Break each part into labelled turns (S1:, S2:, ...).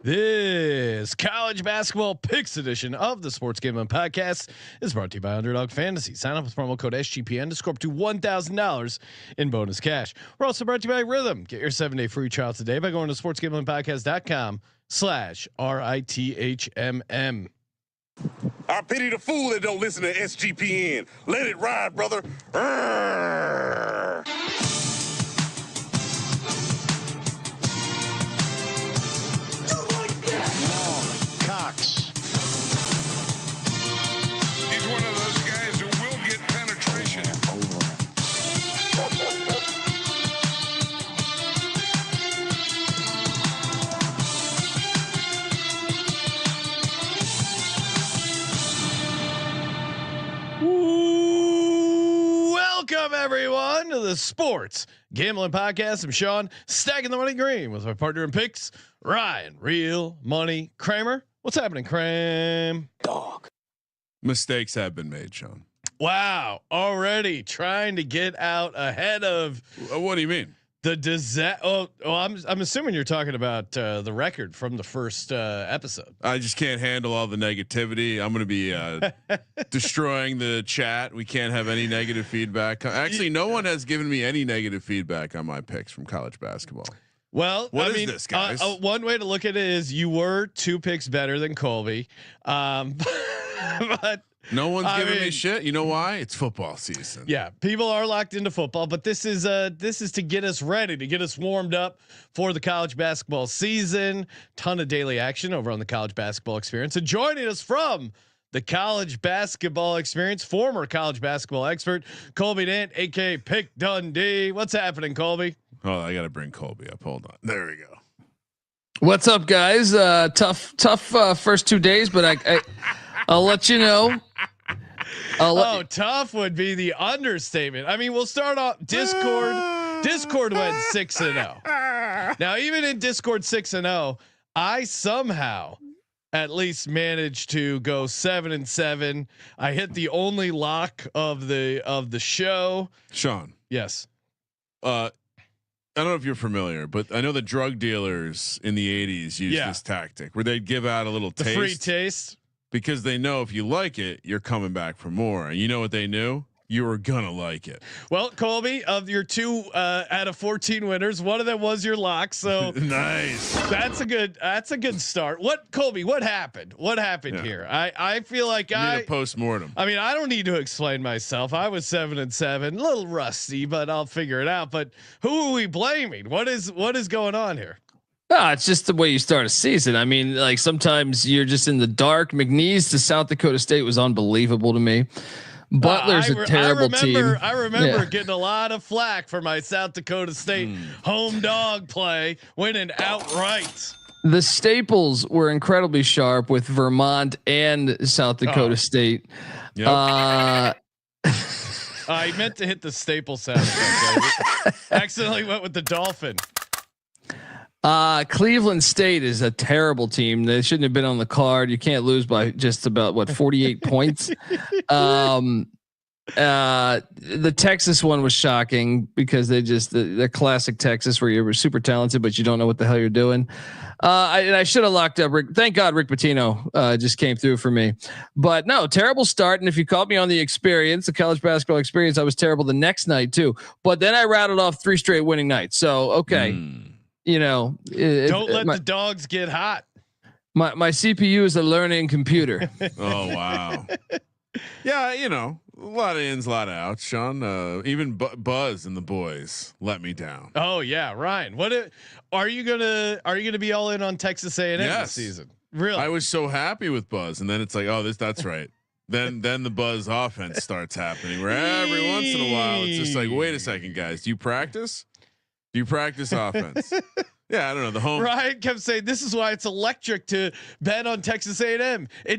S1: This college basketball picks edition of the Sports Gambling Podcast is brought to you by Underdog Fantasy. Sign up with promo code SGPN to score up to $1,000 in bonus cash. We're also brought to you by Rhythm. Get your 7-day free trial today by going to sportsgamblingpodcast.com/RITHMM.
S2: I pity the fool that don't listen to SGPN. Let it ride, brother. Arrgh.
S3: He's one of those guys who will get penetration.
S1: Welcome everyone to the Sports Gambling Podcast. I'm Sean, stacking the money green with my partner in picks, Ryan, Real Money Kramer. What's happening, Cram?
S2: Dog.
S4: Mistakes have been made, Sean.
S1: Wow, already trying to get out ahead of
S4: What do you mean?
S1: the disaster. Oh, I'm assuming you're talking about the record from the first episode.
S4: I just can't handle all the negativity. I'm going to be destroying the chat. We can't have any negative feedback. Actually, no one has given me any negative feedback on my picks from college basketball.
S1: Well,
S4: What is this, guys?
S1: One way to look at it is you were 2 picks better than Colby, but
S4: No one's giving me shit. You know why? It's football season.
S1: yeah, people are locked into football, but this is to get us ready, to get us warmed up for the college basketball season. Ton of daily action over on the College Basketball Experience. And joining us from the College Basketball Experience, former college basketball expert Colby Dant, aka Pick Dundee. What's happening, Colby?
S4: Oh, I got to bring Colby up. Hold on. There we go.
S5: What's up, guys? Tough first 2 days, but I'll let you know.
S1: Tough would be the understatement. I mean, we'll start off Discord. Discord went 6-0. Now, even in Discord 6-0, I somehow at least managed to go 7-7. I hit the only lock of the show.
S4: Sean.
S1: Yes.
S4: I don't know if you're familiar, but I know the drug dealers in the 80s used this tactic where they'd give out a little taste.
S1: Free taste.
S4: Because they know if you like it, you're coming back for more. And you know what they knew? You were gonna like it.
S1: Well, Colby, of your 2 out of 14 winners, one of them was your lock. So
S4: nice.
S1: That's a good start. Colby? What happened? What happened here? I feel like
S4: you need a postmortem.
S1: I mean, I don't need to explain myself. I was 7-7, a little rusty, but I'll figure it out. But who are we blaming? What is going on here?
S5: It's just the way you start a season. I mean, like sometimes you're just in the dark. McNeese to South Dakota State was unbelievable to me. Butler's a terrible team.
S1: I remember getting a lot of flack for my South Dakota State home dog play, winning outright.
S5: The Staples were incredibly sharp with Vermont and South Dakota State.
S4: Yep.
S1: I meant to hit the Staples sound. Accidentally went with the Dolphin.
S5: Cleveland State is a terrible team. They shouldn't have been on the card. You can't lose by just about 48 points. The Texas one was shocking because they just the classic Texas where you're super talented but you don't know what the hell you're doing. I should have locked up Rick. Thank God Rick Pitino just came through for me. But no, terrible start. And if you called me on the experience, the college basketball experience, I was terrible the next night too. But then I rattled off 3 straight winning nights. So okay. You know,
S1: don't let the dogs get hot.
S5: My CPU is a learning computer.
S4: Oh wow. Yeah, you know, a lot of ins, a lot of outs. Sean, even Buzz and the boys let me down.
S1: Oh yeah, Ryan. Are you gonna be all in on Texas A&M this season? Really?
S4: I was so happy with Buzz, and then it's like, oh, that's right. Then the Buzz offense starts happening where every once in a while it's just like, wait a second, guys, do you practice? Do you practice offense? Yeah, I don't know. The home
S1: Ryan kept saying this is why it's electric to bet on Texas A&M. They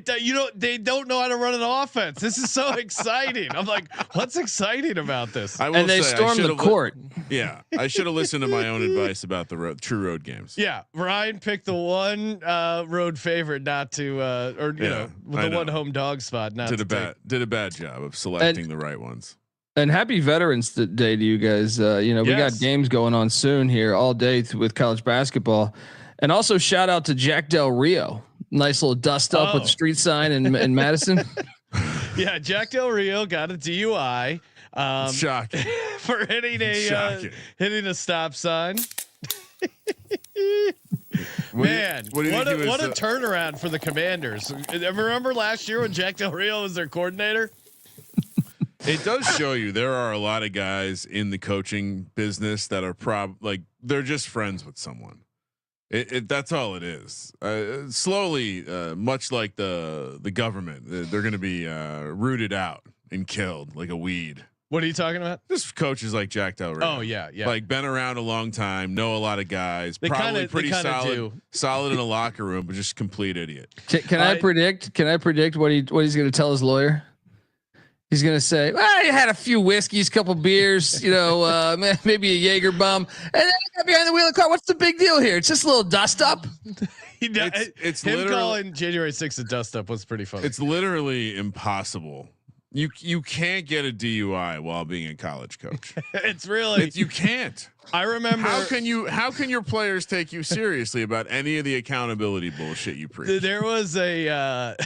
S1: don't know how to run an offense. This is so exciting. I'm like, what's exciting about this?
S5: And they stormed the court.
S4: Yeah, I should have listened to my own advice about the true road games.
S1: Yeah, Ryan picked the one road favorite not to, the one home dog spot not to
S4: did a bad job of selecting the right ones.
S5: And happy Veterans Day to you guys. We got games going on soon here all day with college basketball. And also shout out to Jack Del Rio. Nice little dust up with the street sign in Madison.
S1: Yeah, Jack Del Rio got a DUI
S4: Shocking.
S1: for hitting a stop sign. Man, what a turnaround for the Commanders. Remember last year when Jack Del Rio was their coordinator?
S4: It does show you there are a lot of guys in the coaching business that are they're just friends with someone. That's all it is. Slowly, much like the government, they're going to be rooted out and killed like a weed.
S1: What are you talking about?
S4: Just coaches like Jack Del Rio.
S1: Oh yeah.
S4: Like been around a long time, know a lot of guys,
S1: They
S4: probably pretty
S1: do.
S4: solid in a locker room, but just complete idiot.
S5: Can I predict? Can I predict what he's going to tell his lawyer? He's going to say, "Well, you had a few whiskeys, couple beers, maybe a Jaeger bomb, and then I got behind the wheel of the car. What's the big deal here? It's just a little dust up."
S4: It's
S1: him
S4: literally
S1: calling January 6th a dust up was pretty funny.
S4: It's literally impossible. You can't get a DUI while being a college coach.
S1: It's really
S4: you can't.
S1: I remember.
S4: How can your players take you seriously about any of the accountability bullshit you preach?
S1: There was a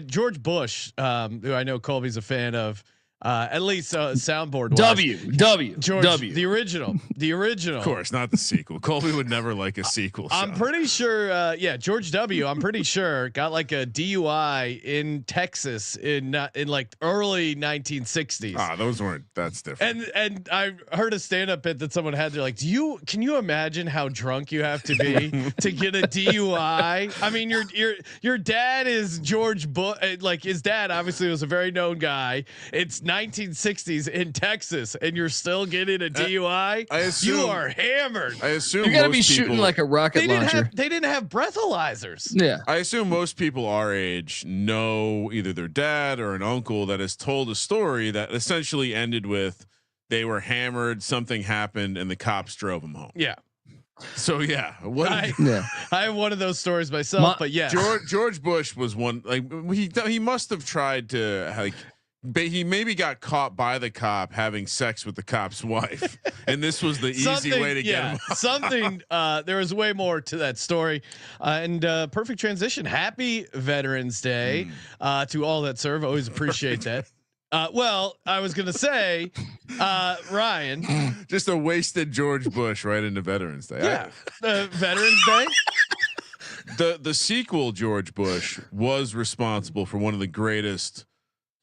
S1: George Bush, who I know Colby's a fan of, at least soundboard.
S5: George,
S1: the original.
S4: Of course, not the sequel. Colby would never like a sequel.
S1: I'm pretty sure. George W. I'm pretty sure got like a DUI in Texas in like early 1960s.
S4: That's different.
S1: And I heard a stand-up bit that someone had. They're like, can you imagine how drunk you have to be to get a DUI? I mean, your dad is George Bush. Like his dad obviously was a very known guy. It's 1960s in Texas, and you're still getting a DUI.
S4: I assume
S1: you are hammered.
S4: I assume
S5: you got to be shooting like a rocket launcher.
S1: They didn't have breathalyzers.
S5: Yeah,
S4: I assume most people our age know either their dad or an uncle that has told a story that essentially ended with they were hammered, something happened, and the cops drove them home.
S1: Yeah.
S4: So yeah,
S1: I have one of those stories myself, but yeah,
S4: George Bush was one. Like he must have tried to he maybe got caught by the cop having sex with the cop's wife, and this was the easy way to get him.
S1: There was way more to that story, and perfect transition. Happy Veterans Day to all that serve. Always appreciate that. Well, I was gonna say, Ryan,
S4: just a wasted George Bush right into Veterans Day.
S1: Yeah, Veterans Day.
S4: The sequel, George Bush, was responsible for one of the greatest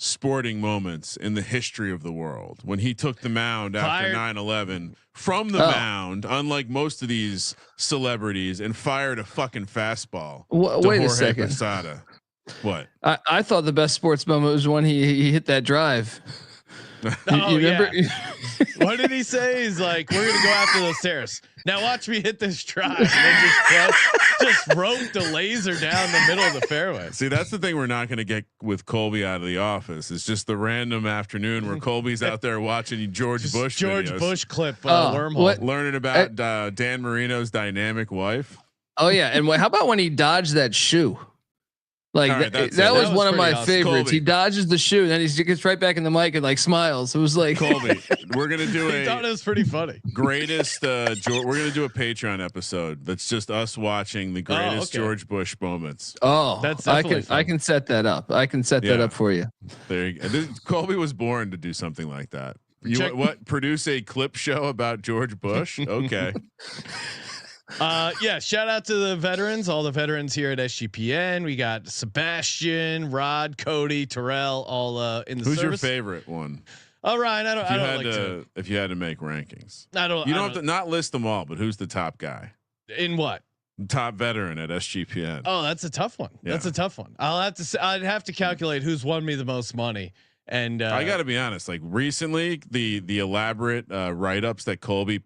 S4: sporting moments in the history of the world when he took the mound after 9/11 from the mound, unlike most of these celebrities, and fired a fucking fastball.
S5: Wait a second.
S4: Posada. What?
S5: I thought the best sports moment was when he hit that drive.
S1: You remember? What did he say? He's like, "We're gonna go after those stairs. Now watch me hit this drive." And then just roped a laser down the middle of the fairway.
S4: See, that's the thing we're not going to get with Colby out of the office. It's just the random afternoon where Colby's out there watching George Bush
S1: clip wormhole,
S4: learning about Dan Marino's dynamic wife.
S5: Oh yeah, and how about when he dodged that shoe? Like that was one of my favorites. Colby. He dodges the shoe, and then he gets right back in the mic and like smiles. It was like
S4: Colby. We're gonna do
S1: I thought it was pretty funny.
S4: Greatest. We're gonna do a Patreon episode that's just us watching the greatest George Bush moments.
S5: Oh,
S1: that's
S5: I can set that up. I can set that up for you.
S4: There you go. Colby was born to do something like that. Produce a clip show about George Bush? Okay.
S1: Shout out to the veterans, all the veterans here at SGPN. We got Sebastian, Rod, Cody, Terrell, all in the
S4: Who's
S1: service.
S4: Your favorite one?
S1: Oh, Ryan,
S4: if you had to make rankings,
S1: you don't
S4: have to not list them all, but who's the top guy
S1: in what?
S4: Top veteran at SGPN.
S1: Oh, that's a tough one. Yeah. That's a tough one. I'd have to calculate who's won me the most money. And
S4: I got to be honest, like recently, the elaborate write-ups that Cody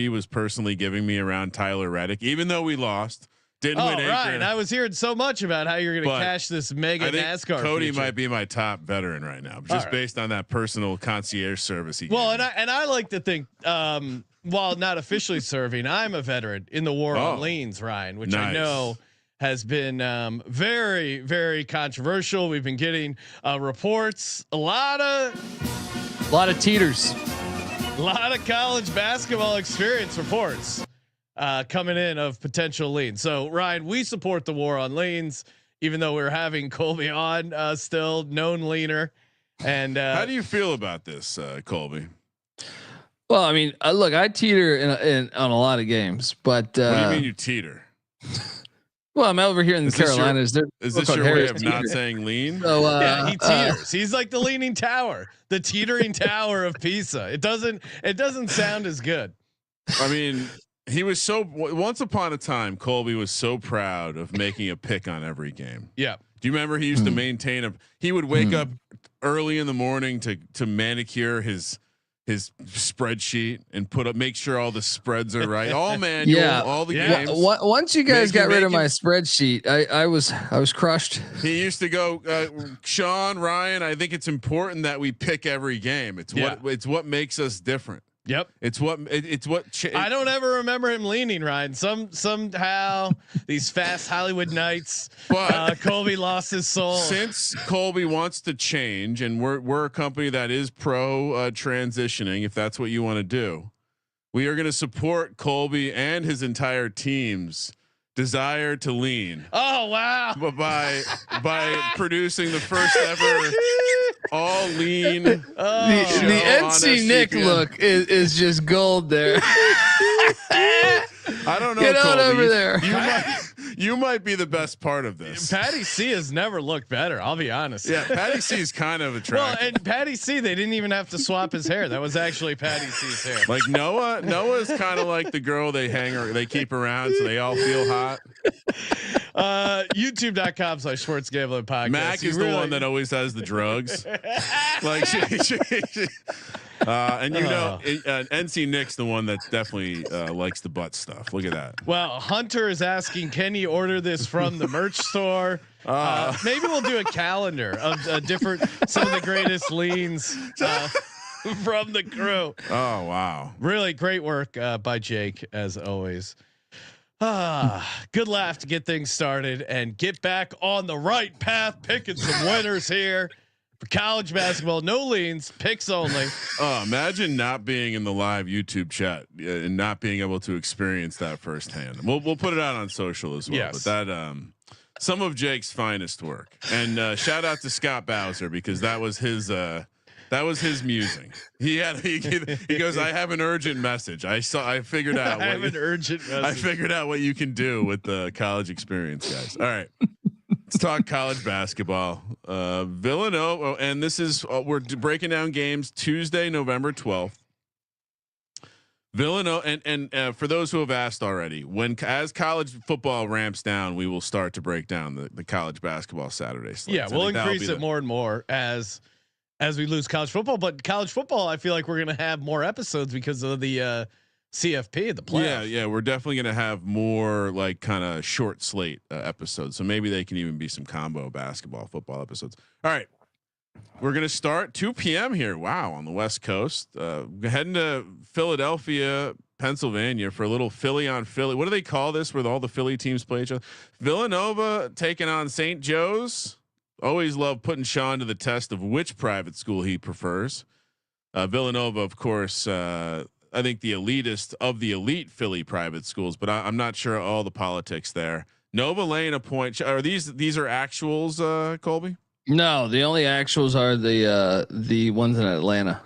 S4: was personally giving me around Tyler Reddick, even though we lost, didn't win.
S1: Ryan, I was hearing so much about how you're going to cash this mega NASCAR.
S4: Cody
S1: future.
S4: might be my top veteran right now, just based on that personal concierge service he.
S1: Well, and I like to think, while not officially serving, I'm a veteran in the war on liens, Ryan, which I know has been very, very controversial. We've been getting reports, a lot of
S5: teeters.
S1: A lot of college basketball experience reports coming in of potential leans. So Ryan, we support the war on leans, even though we're having Colby on still, known leaner. And
S4: how do you feel about this, Colby?
S5: Well, I mean, look, I teeter in on a lot of games, but
S4: what do you mean you teeter?
S5: Well, I'm over here in the Carolinas.
S4: Is this your way of not saying lean?
S5: So,
S1: yeah, he teeters. He's like the leaning tower, the teetering tower of Pisa. It doesn't sound as good.
S4: I mean, he was once upon a time, Colby was so proud of making a pick on every game.
S1: Yeah.
S4: Do you remember he used to maintain he would wake up early in the morning to manicure his spreadsheet and make sure all the spreads are right. All manual, all the games.
S5: Once you guys got rid of my spreadsheet, I was crushed.
S4: He used to go, Sean, Ryan, I think it's important that we pick every game. It's what makes us different.
S1: Yep.
S4: It's what
S1: I don't ever remember him leaning, Ryan. Somehow these fast Hollywood nights, but Colby lost his soul.
S4: Since Colby wants to change, and we're a company that is pro transitioning, if that's what you want to do, we are going to support Colby and his entire team's desire to lean.
S1: Oh wow!
S4: But by producing the first ever all lean.
S5: The NC Nick look is just gold there.
S4: I don't know.
S5: Get
S4: Colby,
S5: on over there.
S4: You might be the best part of this.
S1: Patty C has never looked better. I'll be honest.
S4: Yeah, Patty C is kind of attractive.
S1: Well, and Patty C, they didn't even have to swap his hair. That was actually Patty C's hair.
S4: Like Noah's kind of like the girl they keep around so they all feel hot.
S1: YouTube.com/Sports Gambling Podcast.
S4: Mac is the one that always has the drugs. Like and NC Nick's the one that definitely likes the butt stuff. Look at that.
S1: Well, Hunter is asking, can you order this from the merch store? Maybe we'll do a calendar of some of the greatest leans from the crew.
S4: Oh wow!
S1: Really great work by Jake as always. Good laugh to get things started and get back on the right path, picking some winners here for college basketball. No leans, picks only.
S4: Imagine not being in the live YouTube chat and not being able to experience that firsthand. We'll put it out on social as well.
S1: Yes.
S4: But that some of Jake's finest work. And shout out to Scott Bowser because that was his musing. He goes, I have an urgent message. I figured out.
S1: I have an urgent message.
S4: I figured out what you can do with the college experience, guys. All right. Let's talk college basketball. Villanova, and this is we're breaking down games Tuesday, November 12th. Villanova, and for those who have asked already, as college football ramps down, we will start to break down the college basketball Saturday slate.
S1: Yeah, we'll increase it more and more as we lose college football. But college football, I feel like we're going to have more episodes because of the CFP, the playoffs.
S4: Yeah, we're definitely going to have more like kind of short slate episodes. So maybe they can even be some combo basketball football episodes. All right. We're going to start 2 p.m. here. Wow. On the West Coast, heading to Philadelphia, Pennsylvania for a little Philly on Philly. What do they call this where all the Philly teams play each other? Villanova taking on St. Joe's. Always love putting Sean to the test of which private school he prefers. Villanova, of course, I think the elitist of the elite Philly private schools, but I'm not sure all the politics there. Nova laying a point. Are these are actuals, Colby?
S5: No, the only actuals are the ones in Atlanta.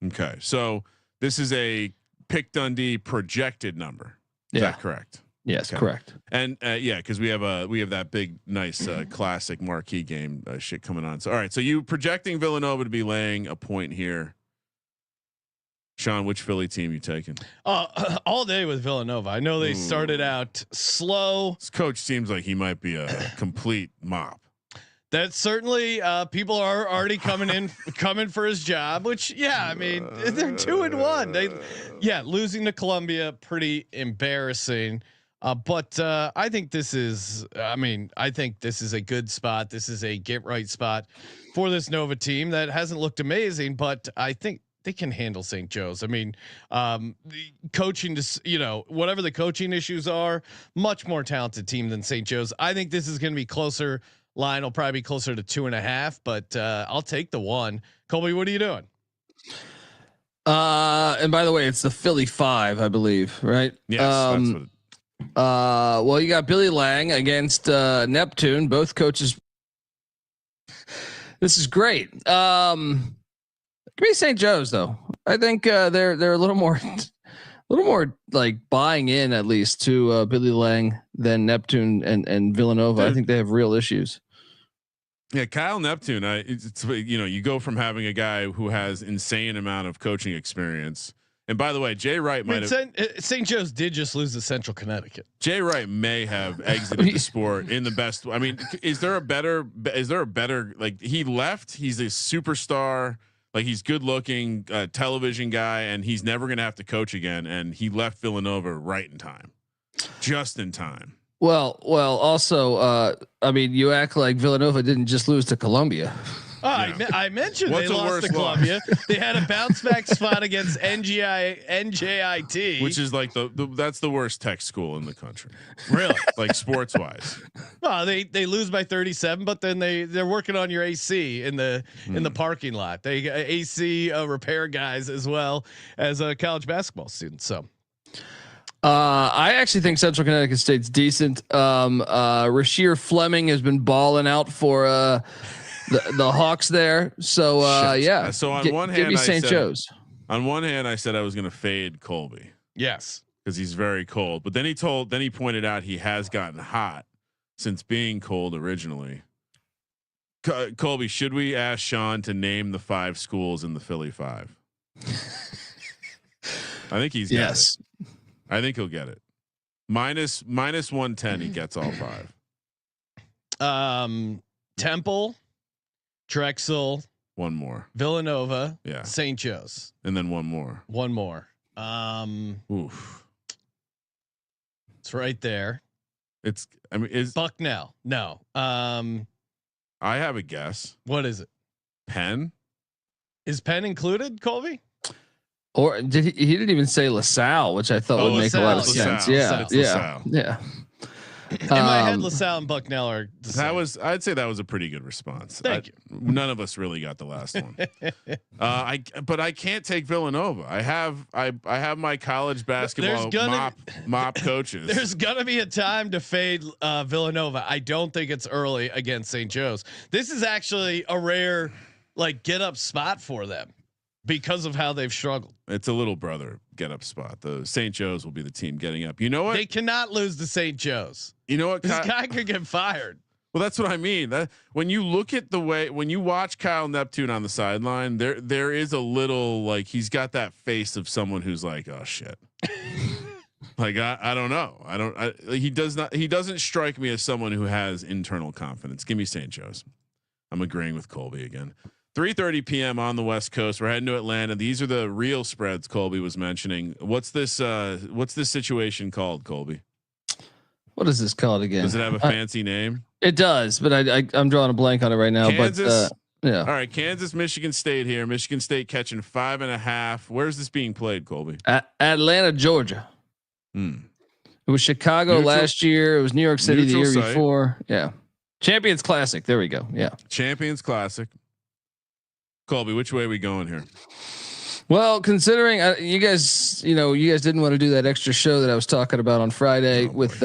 S4: Okay, so this is a Pick Dundee projected number. Is that correct?
S5: Yes, correct.
S4: And yeah, because we have that big nice classic marquee game shit coming on. So all right, so you projecting Villanova to be laying a point here. Sean, which Philly team you taking?
S1: All day with Villanova. I know they started out slow.
S4: This coach seems like he might be a complete mop.
S1: That's certainly people are already coming for his job, which I mean, they're 2-1. Losing to Columbia, pretty embarrassing. But I think this is a good spot. This is a get right spot for this Nova team that hasn't looked amazing, but I think they can handle St. Joe's. I mean, the coaching, whatever the coaching issues are, much more talented team than St. Joe's. I think this is going to be closer. Line will probably be closer to 2.5, but I'll take the 1. Colby, what are you doing?
S5: And by the way, it's the Philly 5, I believe, right?
S4: Yes, that's what
S5: well, you got Billy Lang against Neptune. Both coaches. This is great. Give me St. Joe's though. I think they're a little more like buying in at least to Billy Lang than Neptune and Villanova. I think they have real issues.
S4: Yeah, Kyle Neptune. It's you go from having a guy who has insane amount of coaching experience. And by the way, Jay Wright might have.
S1: St. Joe's did just lose to Central Connecticut.
S4: Jay Wright may have exited the sport in the best. I mean, is there a better? Like he left. He's a superstar. Like he's good looking, television guy, and he's never going to have to coach again. And he left Villanova right in time, just in time.
S5: Well. Also, I mean, you act like Villanova didn't just lose to Columbia.
S1: Oh, I mentioned they lost to Columbia. They had a bounce back spot against NJIT,
S4: which is like that's the worst tech school in the country,
S1: really,
S4: like sports wise.
S1: Well, they lose by 37, but then they're working on your AC in the parking lot. They got AC repair guys as well as college basketball students. So.
S5: I actually think Central Connecticut State's decent. Rasheer Fleming has been balling out for the Hawks there. So yeah.
S4: So on one hand,
S5: give me St. Joe's.
S4: On one hand, I said I was going to fade Colby.
S1: Yes,
S4: because he's very cold. But then he pointed out he has gotten hot since being cold originally. Colby, should we ask Sean to name the 5 schools in the Philly 5? I think he's
S5: yes.
S4: I think he'll get it. Minus 110, he gets all 5.
S1: Temple, Drexel,
S4: one more,
S1: Villanova,
S4: yeah,
S1: St. Joe's,
S4: and then one more.
S1: Oof, it's right there.
S4: Is
S1: Bucknell? No.
S4: I have a guess.
S1: What is it?
S4: Penn?
S1: Is Penn included, Colby?
S5: Or did he didn't even say LaSalle, which I thought would make a lot of sense. Yeah. In
S1: my head, LaSalle and Bucknell are
S4: I'd say that was a pretty good response.
S1: Thank you.
S4: None of us really got the last one. But I can't take Villanova. I have my college basketball mop coaches.
S1: There's gonna be a time to fade Villanova. I don't think it's early against St. Joe's. This is actually a rare get up spot for them because of how they've struggled.
S4: It's a little brother get up spot. The St. Joe's will be the team getting up. You know what?
S1: They cannot lose to St. Joe's.
S4: You know what?
S1: This guy could get fired.
S4: Well, that's what I mean. That when you look at when you watch Kyle Neptune on the sideline, there is a little he's got that face of someone who's like, oh shit. I don't know. He doesn't strike me as someone who has internal confidence. Give me St. Joe's. I'm agreeing with Colby again. 3:30 p.m. on the West Coast. We're heading to Atlanta. These are the real spreads Colby was mentioning. What's this situation called, Colby?
S5: What is this called again?
S4: Does it have a fancy name?
S5: It does, but I'm drawing a blank on it right now.
S4: Kansas,
S5: but yeah.
S4: All right, Kansas, Michigan State here. Michigan State catching 5.5. Where's this being played, Colby?
S5: Atlanta, Georgia. It was Chicago last year. It was New York City the year before. Yeah. Champions Classic. There we go. Yeah.
S4: Champions Classic. Colby, which way are we going here?
S5: Well, considering you guys didn't want to do that extra show that I was talking about on Friday because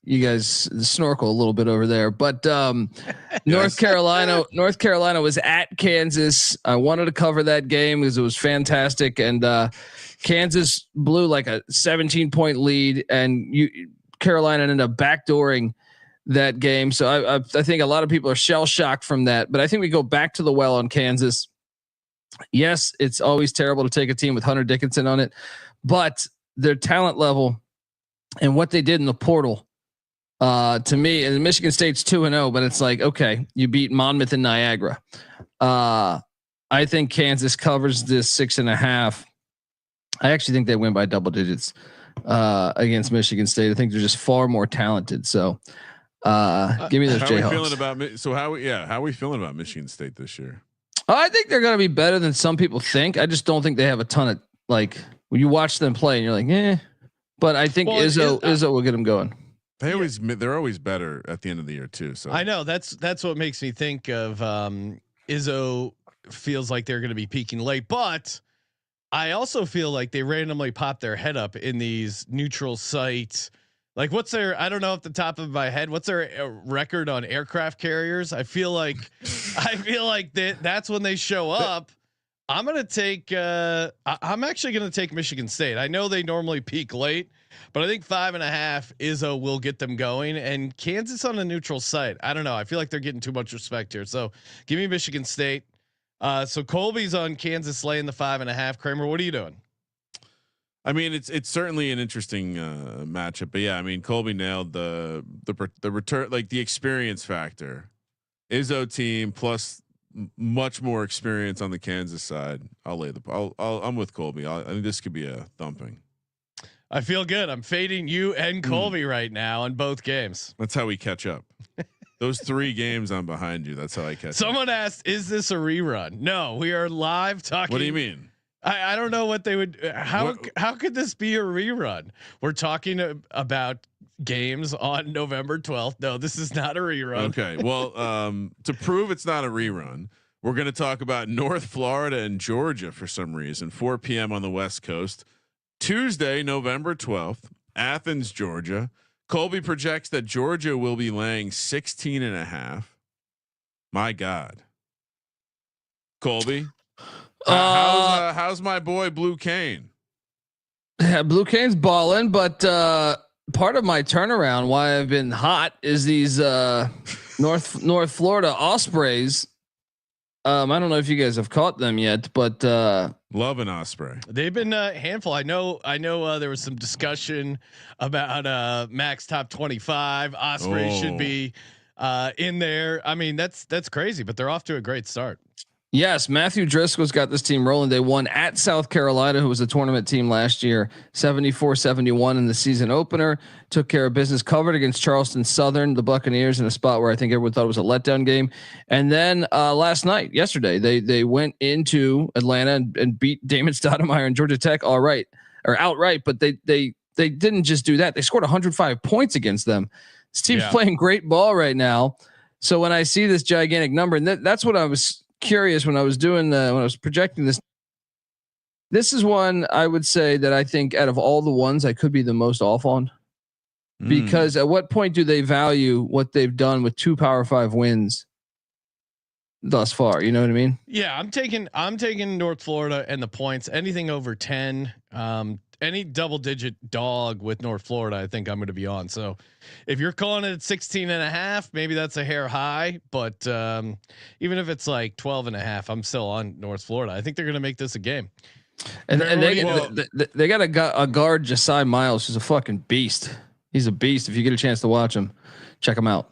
S5: you guys snorkel a little bit over there, but North Carolina was at Kansas. I wanted to cover that game because it was fantastic, and Kansas blew like a 17-point lead, and Carolina ended up backdooring that game. So I think a lot of people are shell shocked from that, but I think we go back to the well on Kansas. Yes, it's always terrible to take a team with Hunter Dickinson on it, but their talent level and what they did in the portal, to me, and Michigan State's 2-0, but it's like, okay, you beat Monmouth and Niagara. I think Kansas covers this 6.5. I actually think they win by double digits against Michigan State. I think they're just far more talented. So give me those Jayhawks.
S4: How are we feeling about Michigan State this year?
S5: I think they're going to be better than some people think. I just don't think they have a ton of when you watch them play and you're like, but I think Izzo will get them going.
S4: They're always better at the end of the year too. So
S1: I know that's what makes me think of Izzo feels like they're going to be peaking late, but I also feel like they randomly pop their head up in these neutral site. Like what's their, I don't know off the top of my head, what's their record on aircraft carriers? I feel like that's when they show up. I'm going to take, I'm actually going to take Michigan State. I know they normally peak late, but I think 5.5 will get them going, and Kansas on a neutral site. I don't know. I feel like they're getting too much respect here. So give me Michigan State. So Colby's on Kansas laying the 5.5. Kramer, what are you doing?
S4: I mean, it's certainly an interesting matchup, but yeah, I mean, Colby nailed the return, like the experience factor. Izzo team plus much more experience on the Kansas side. I'm with Colby. I think this could be a thumping.
S1: I feel good. I'm fading you and Colby right now in both games.
S4: That's how we catch up. Those 3 games I'm behind you. That's how I catch.
S1: Someone asked, "Is this a rerun?" No, we are live talking.
S4: What do you mean?
S1: I don't know what they would. How could this be a rerun? We're talking about games on November 12th. No, this is not a rerun.
S4: Okay. Well, to prove it's not a rerun, we're going to talk about North Florida and Georgia for some reason. 4 p.m. on the West Coast, Tuesday, November 12th, Athens, Georgia. Colby projects that Georgia will be laying 16.5. My God, Colby. How's my boy Blue Cane?
S5: Yeah, Blue Cane's balling, but part of my turnaround, why I've been hot, is these North Florida Ospreys. I don't know if you guys have caught them yet, but
S4: love an Osprey.
S1: They've been a handful. I know. There was some discussion about Max top 25. Osprey should be in there. I mean, that's crazy, but they're off to a great start.
S5: Yes, Matthew Driscoll's got this team rolling. They won at South Carolina, who was a tournament team last year, 74-71 in the season opener. Took care of business, covered against Charleston Southern, the Buccaneers, in a spot where I think everyone thought it was a letdown game. And then yesterday, they went into Atlanta and beat Damon Stoudemire and Georgia Tech outright. But they didn't just do that; they scored 105 points against them. This team's playing great ball right now. So when I see this gigantic number, and that's what I was curious when I was doing when I was projecting this. This is one I would say that I think out of all the ones I could be the most off on, because at what point do they value what they've done with 2 Power 5 wins thus far? You know what I mean?
S1: Yeah, I'm taking North Florida and the points. Anything over 10, any double digit dog with North Florida, I think I'm going to be on. So if you're calling it 16.5, maybe that's a hair high, but even if it's like 12.5, I'm still on North Florida. I think they're going to make this a game.
S5: And they got a guard, Josiah Miles, who's a fucking beast. He's a beast. If you get a chance to watch him, check him out.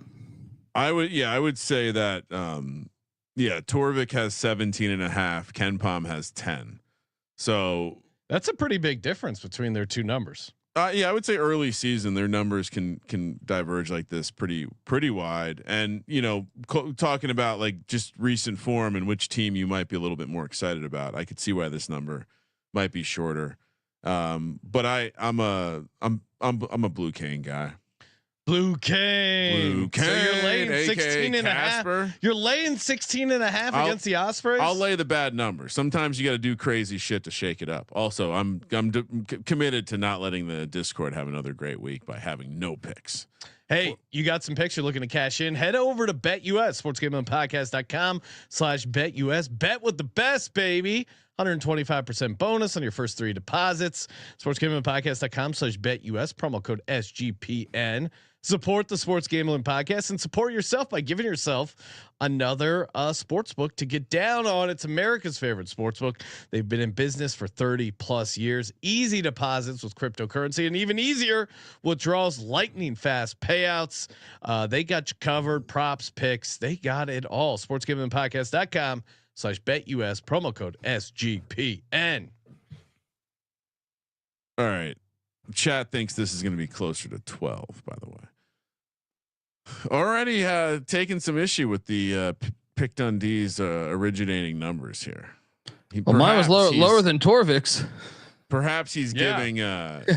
S4: I would say that, Torvik has 17.5. Ken Palm has 10. So
S1: that's a pretty big difference between their two numbers.
S4: I would say early season, their numbers can diverge like this pretty wide. And, talking about like just recent form and which team you might be a little bit more excited about, I could see why this number might be shorter. But I'm a Blue Cane guy.
S1: Blue Cane.
S4: So
S1: you're laying 16.5. You're laying 16.5 against the Ospreys.
S4: I'll lay the bad number. Sometimes you got to do crazy shit to shake it up. Also, I'm committed to not letting the Discord have another great week by having no picks.
S1: Hey, you got some picks you're looking to cash in? Head over to BetUS, sportsgamblingpodcast.com/BetUS. Bet with the best, baby. 125% bonus on your first 3 deposits. Sportsgamblingpodcast.com/BetUS. Promo code SGPN. Support the Sports Gambling Podcast and support yourself by giving yourself another sports book to get down on. It's America's favorite sports book. They've been in business for 30 plus years. Easy deposits with cryptocurrency and even easier withdrawals, lightning fast payouts. They got you covered. Props, picks. They got it all. sportsgamblingpodcast.com/BetUS. Promo code SGPN.
S4: All right. Chat thinks this is going to be closer to 12, by the way. Already taking some issue with the Pick Dundee's originating numbers here.
S5: Mine was lower than Torvik's.
S4: Perhaps he's giving.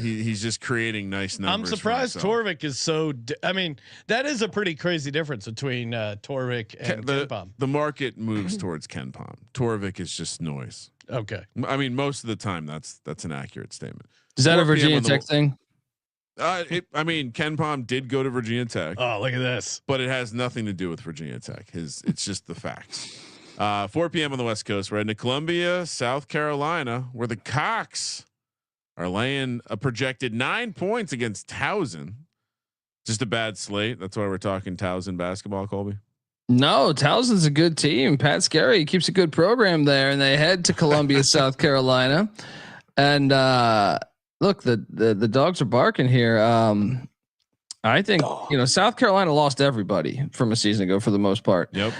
S4: He's just creating nice numbers.
S1: I'm surprised Torvik is so. I mean, that is a pretty crazy difference between Torvik and KenPom.
S4: The market moves towards KenPom. Torvik is just noise.
S1: Okay.
S4: I mean, most of the time that's an accurate statement.
S5: Is that a Virginia Tech thing?
S4: I mean, KenPom did go to Virginia Tech.
S1: Oh, look at this!
S4: But it has nothing to do with Virginia Tech. It's just the facts. 4 p.m. on the West Coast. We're heading to Columbia, South Carolina, where the Cox are laying a projected 9 points against Towson. Just a bad slate. That's why we're talking Towson basketball, Colby.
S5: No, Towson's a good team. Pat Scarry keeps a good program there, and they head to Columbia, South Carolina. And look, the dogs are barking here. I think South Carolina lost everybody from a season ago for the most part.
S4: Yep.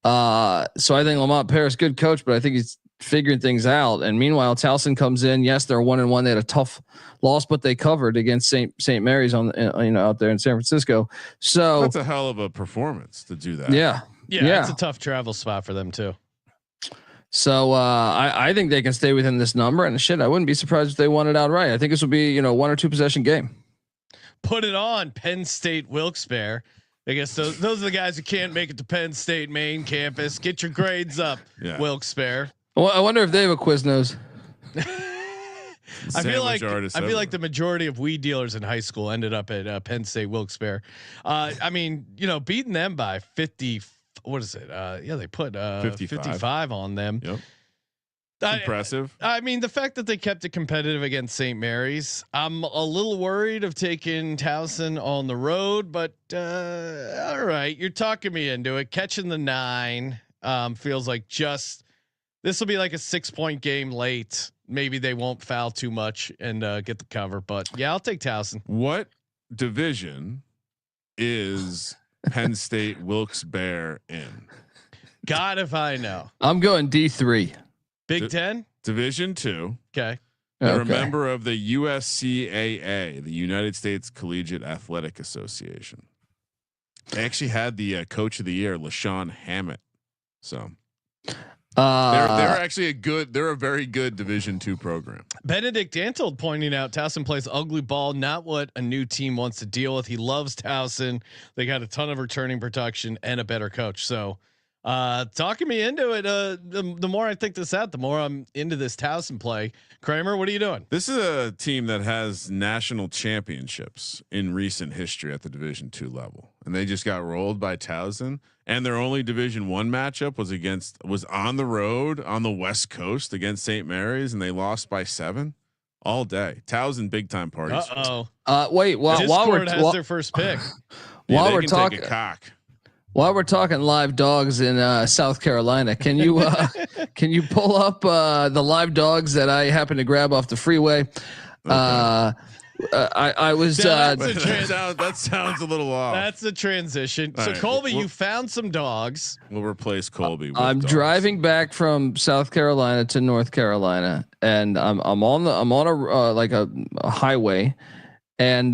S5: So I think Lamont Paris, good coach, but I think he's figuring things out. And meanwhile, Towson comes in. Yes, they're 1-1. They had a tough loss, but they covered against St. Mary's on out there in San Francisco. So
S4: that's a hell of a performance to do that.
S5: Yeah.
S1: It's a tough travel spot for them too.
S5: So I think they can stay within this number. And I wouldn't be surprised if they won it outright. I think this will be 1 or 2 possession game. Put
S1: it on Penn State Wilkes-Barre. I guess those are the guys who can't make it to Penn State main campus. Get your grades up, Wilkes-Barre. Well,
S5: I wonder if they have a Quiznos.
S1: I feel like the majority of weed dealers in high school ended up at Penn State Wilkes-Barre. I mean, beating them by 50. What is it? They put 55 on them.
S4: Yep. Impressive.
S1: I mean, the fact that they kept it competitive against St. Mary's, I'm a little worried of taking Towson on the road, but all right, you're talking me into it. Catching the 9 feels like this will be like a 6-point game late. Maybe they won't foul too much and get the cover, but yeah, I'll take Towson.
S4: What division is Penn State Wilkes-Barre in?
S1: God, if I know.
S5: I'm going D3.
S1: Big 10?
S4: Division 2.
S1: Okay.
S4: They're a member of the USCAA, the United States Collegiate Athletic Association. They actually had the coach of the year, LaShawn Hammett. So they're actually they're a very good Division 2 program.
S1: Benedict Dantold pointing out Towson plays ugly ball, not what a new team wants to deal with. He loves Towson. They got a ton of returning production and a better coach. So talking me into it. The more I think this out, the more I'm into this Towson play. Kramer, what are you doing?
S4: This is a team that has national championships in recent history at the Division 2 level, and they just got rolled by Towson. And their only Division 1 matchup was on the road on the West Coast against St. Mary's, and they lost by 7 all day. Towson big time parties.
S5: Wait, while we're
S1: has their first pick.
S5: While we're talking While we're talking live dogs in South Carolina, can you pull up the live dogs that I happened to grab off the freeway? Okay. I was
S4: that sounds a little off.
S1: That's a transition. So Colby, you found some dogs.
S4: We'll replace Colby.
S5: I'm driving back from South Carolina to North Carolina, and I'm on a highway, and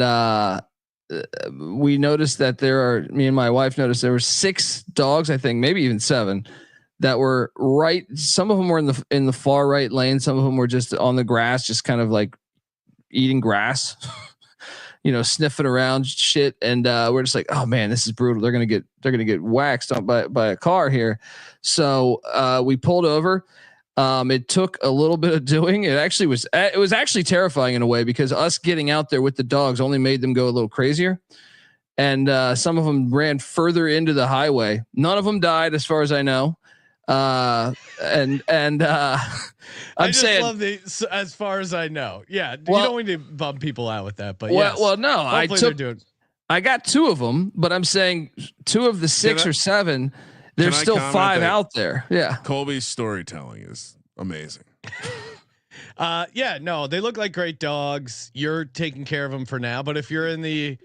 S5: we noticed that me and my wife noticed there were 6 dogs, I think maybe even 7, that were right. Some of them were in the far right lane. Some of them were just on the grass, just kind of like eating grass, sniffing around shit. And we're just like, oh man, this is brutal. They're going to get waxed up by a car here. So we pulled over. It took a little bit of doing. It was actually terrifying in a way, because us getting out there with the dogs only made them go a little crazier. And some of them ran further into the highway. None of them died, as far as I know. I'm saying,
S1: love as far as I know. Yeah. You don't need to bum people out with that, but
S5: no, I got 2 of them, but I'm saying 2 of the 6 or 7. There's still 5 out there. Yeah.
S4: Colby's storytelling is amazing.
S1: They look like great dogs. You're taking care of them for now, but if you're in the,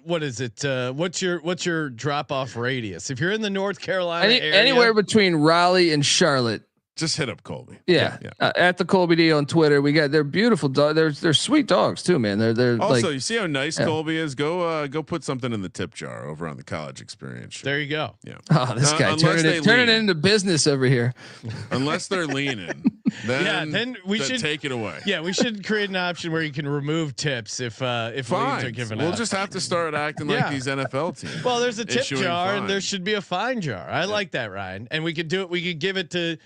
S1: what is it? What's your drop off radius? If you're in the North Carolina area,
S5: anywhere between Raleigh and Charlotte,
S4: just hit up Colby.
S5: Yeah. At the Colby D on Twitter. They're beautiful dogs. They're sweet dogs too, man. They're
S4: also, you see how nice Colby is. Go put something in the tip jar over on the college experience.
S1: There you go.
S4: Yeah.
S5: Oh, this guy turning it into business over here.
S4: Unless they're leaning,
S1: then we should
S4: take it away.
S1: Yeah, we should create an option where you can remove tips if leads are given out.
S4: We'll just have to start acting like these NFL teams.
S1: Well, there's a tip jar
S4: fines.
S1: and there should be a fine jar. I like that, Ryan. And we could do it. We could give it to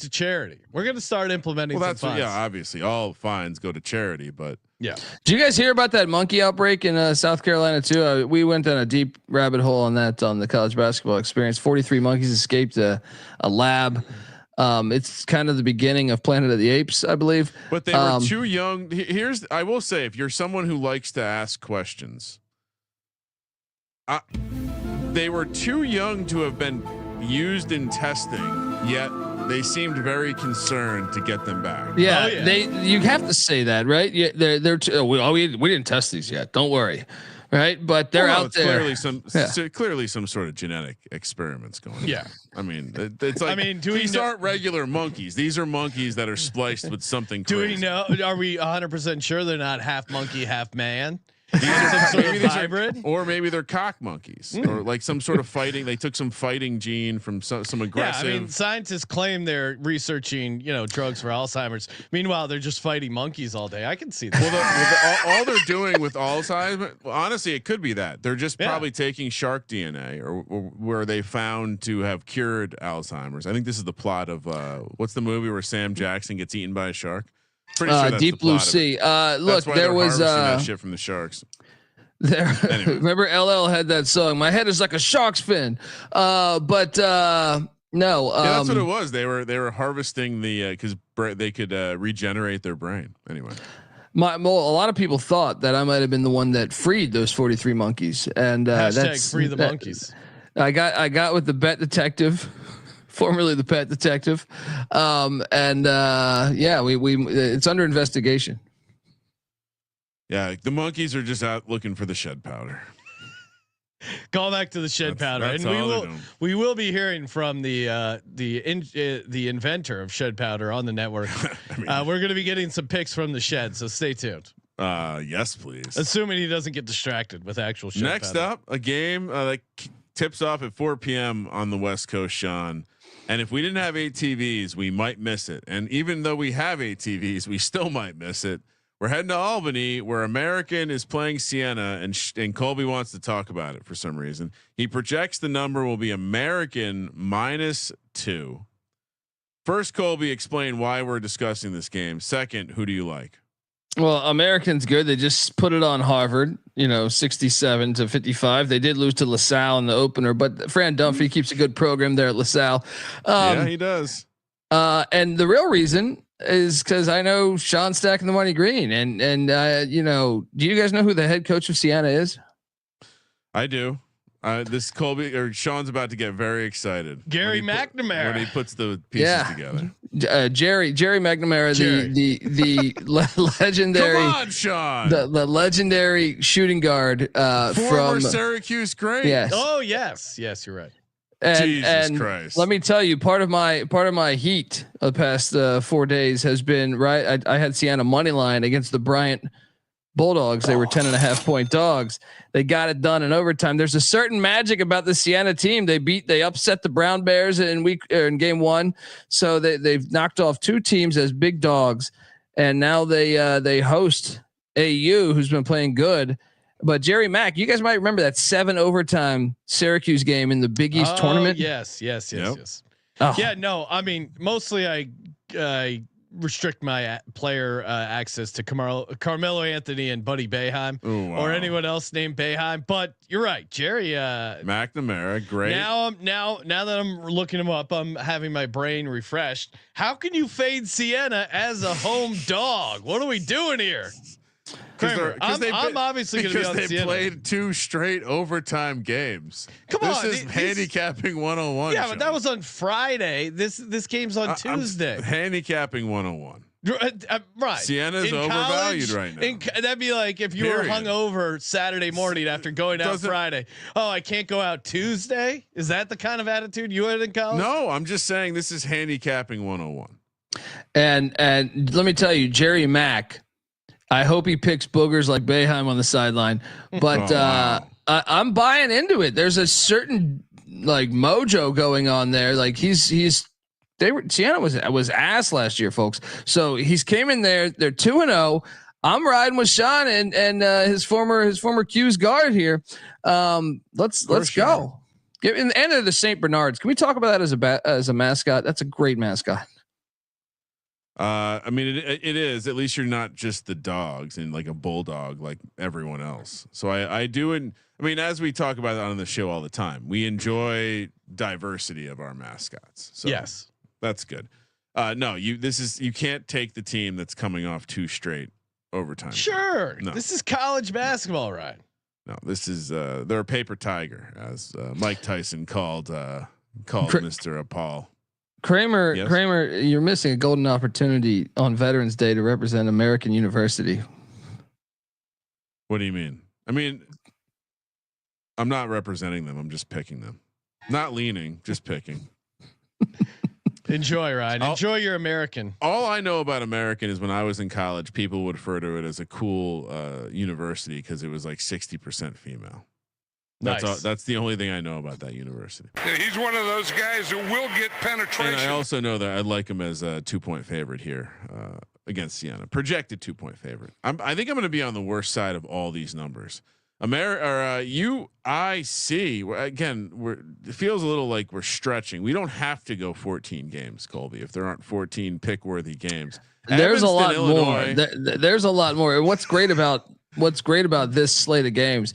S1: charity. We're going to start implementing.
S4: Well,
S1: that's fines.
S4: Obviously, all fines go to charity, but.
S1: Yeah.
S5: Do you guys hear about that monkey outbreak in South Carolina too? We went down a deep rabbit hole on that on the college basketball experience. 43 monkeys escaped a lab. It's kind of the beginning of Planet of the Apes, I believe.
S4: But they were too young. I will say, if you're someone who likes to ask questions, they were too young to have been used in testing, yet they seemed very concerned to get them back.
S5: Yeah, you have to say that, right? Yeah, they're we didn't test these yet. Don't worry, right? But they're out there.
S4: Clearly some sort of genetic experiments going on.
S1: Yeah,
S4: I mean, it's like these aren't regular monkeys. These are monkeys that are spliced with something.
S1: Do
S4: crazy.
S1: we know? Are we 100% sure they're not half monkey, half man? These are some sort of hybrid,
S4: or maybe they're cock monkeys, or like some sort of fighting. They took some fighting gene from some aggressive.
S1: Yeah, I mean, scientists claim they're researching, drugs for Alzheimer's. Meanwhile, they're just fighting monkeys all day. I can see that.
S4: All they're doing with Alzheimer's, honestly, it could be that they're just probably taking shark DNA, or where they found to have cured Alzheimer's. I think this is the plot of what's the movie where Sam Jackson gets eaten by a shark? Pretty sure that's
S5: Deep
S4: the plot
S5: Blue Sea. Look,
S4: there
S5: there was
S4: that shit from the sharks.
S5: Anyway. Remember LL had that song. My head is like a shark's fin. No.
S4: Yeah, that's what it was. They were harvesting the because they could regenerate their brain. Anyway,
S5: a lot of people thought that I might have been the one that freed those 43 monkeys, and that's
S1: free the monkeys.
S5: I got with the bet detective. Formerly the pet detective. We it's under investigation.
S4: Yeah. The monkeys are just out looking for the shed powder.
S1: Call back to the shed powder. And we will be hearing from the inventor of shed powder on the network. We're going to be getting some picks from the shed. So stay tuned.
S4: Yes, please.
S1: Assuming he doesn't get distracted with actual shed
S4: Next
S1: powder.
S4: up, a game that tips off at 4 p.m. on the West Coast, Sean. And if we didn't have 8 TVs, we might miss it. And even though we have 8 TVs, we still might miss it. We're heading to Albany, where American is playing Siena, and Colby wants to talk about it for some reason. He projects the number will be American -2. First, Colby, explain why we're discussing this game. Second, who do you like?
S5: Well, American's good. They just put it on Harvard, 67-55. They did lose to LaSalle in the opener, but Fran Dunphy keeps a good program there at LaSalle.
S4: Yeah, he does.
S5: And the real reason is because I know Sean stacking the money green, and do you guys know who the head coach of Siena is?
S4: I do. This Colby or Sean's about to get very excited.
S1: Gary McNamara
S4: when he puts the pieces together.
S5: Jerry McNamara, the legendary.
S4: Come on, Sean.
S5: The legendary shooting guard from
S4: Syracuse great.
S5: Yes.
S1: Oh yes, you're right.
S4: Jesus Christ.
S5: Let me tell you, part of my heat of the past 4 days has been I had Siena money line against the Bryant Bulldogs. They were 10.5 point dogs. They got it done in overtime. There's a certain magic about the Siena team. They upset the Brown Bears in game 1. So they've knocked off 2 teams as big dogs. And now they host AU, who's been playing good. But Jerry Mack, you guys might remember that 7 overtime Syracuse game in the Big East tournament.
S1: Yes.
S5: Oh.
S1: Yeah, no, I mean, mostly I restrict my player access to Carmelo Anthony and Buddy Boeheim or anyone else named Boeheim. But you're right, Jerry
S4: McNamara, great.
S1: Now that I'm looking him up, I'm having my brain refreshed. How can you fade Siena as a home dog? What are we doing here? Kramer, I'm obviously going to be on
S4: because they
S1: Siena.
S4: played 2 straight overtime games. This is handicapping 101.
S1: Yeah, but that was on Friday. This game's on Tuesday.
S4: Handicapping 101.
S1: Right.
S4: Siena's overvalued right now.
S1: That'd be like if you were hungover Saturday morning after going out Friday. Oh, I can't go out Tuesday. Is that the kind of attitude you had in college?
S4: No, I'm just saying this is handicapping 101.
S5: And let me tell you, Jerry Mack, I hope he picks boogers like Boeheim on the sideline, but I'm buying into it. There's a certain like mojo going on there. Like he's Siena was ass last year, folks. So he's came in there. They're 2-0. I'm riding with Sean and his former Q's guard here. Let's go. In the end of the St. Bernards. Can we talk about that as a mascot? That's a great mascot.
S4: I mean, it is. At least you're not just the dogs and like a bulldog like everyone else. So I do. And I mean, as we talk about it on the show all the time, we enjoy diversity of our mascots. So
S1: yes,
S4: that's good. No, you can't take the team that's coming off 2 straight overtime.
S1: Sure.
S4: No.
S1: This is college basketball, right?
S4: No, this is they're a paper tiger, as Mike Tyson called Mr. Paul.
S5: Kramer,
S4: Yes?
S5: Kramer, you're missing a golden opportunity on Veterans Day to represent American University.
S4: What do you mean? I mean, I'm not representing them. I'm just picking them. Not leaning, just picking.
S1: Enjoy, Ryan. Enjoy your American.
S4: All I know about American is when I was in college, people would refer to it as a cool university because it was like 60% female. That's
S1: Nice.
S4: all. That's the only thing I know about that university.
S3: Yeah, he's one of those guys who will get penetration.
S4: And I also know that I'd like him as a 2-point favorite here against Siena. Projected 2-point favorite. I think I'm going to be on the worst side of all these numbers. UIC. Again, it feels a little like we're stretching. We don't have to go 14 games, Colby. If there aren't 14 pick-worthy games,
S5: There's a lot
S4: Illinois,
S5: more. There's a lot more. And what's great about this slate of games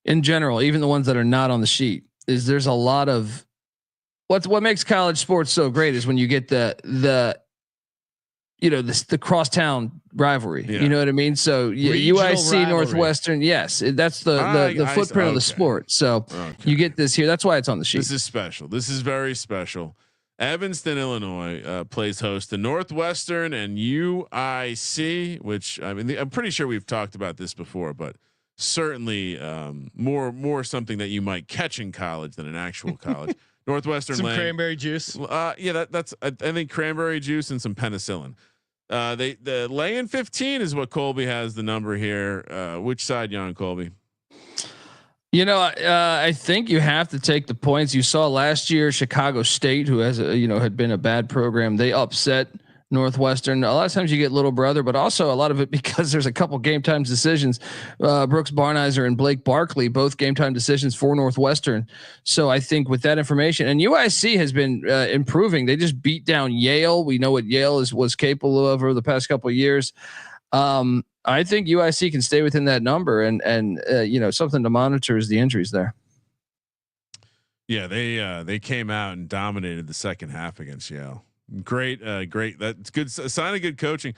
S5: in general, even the ones that are not on the sheet, is there's a lot of what makes college sports so great is when you get the crosstown rivalry.
S4: Yeah.
S5: You know what I mean? So
S1: Regional
S5: UIC
S1: rivalry.
S5: Northwestern, yes, that's the footprint of the sport. So you get this here. That's why it's on the sheet.
S4: This is special. This is very special. Evanston, Illinois plays host to Northwestern and UIC, which I mean, I'm pretty sure we've talked about this before, but certainly more something that you might catch in college than an actual college. Northwestern
S1: Some
S4: laying,
S1: cranberry juice.
S4: Yeah, that's I think cranberry juice and some penicillin. The laying 15 is what Colby has the number here. Which side you on, Colby?
S5: I think you have to take the points. You saw last year Chicago State, who has had been a bad program. They upset Northwestern. A lot of times you get little brother, but also a lot of it because there's a couple game time decisions. Brooks Barnizer and Blake Barkley, both game time decisions for Northwestern. So I think with that information, and UIC has been improving. They just beat down Yale. We know what Yale was capable of over the past couple of years. I think UIC can stay within that number, and something to monitor is the injuries there.
S4: Yeah, they came out and dominated the second half against Yale. Great. That's good. A sign of good coaching.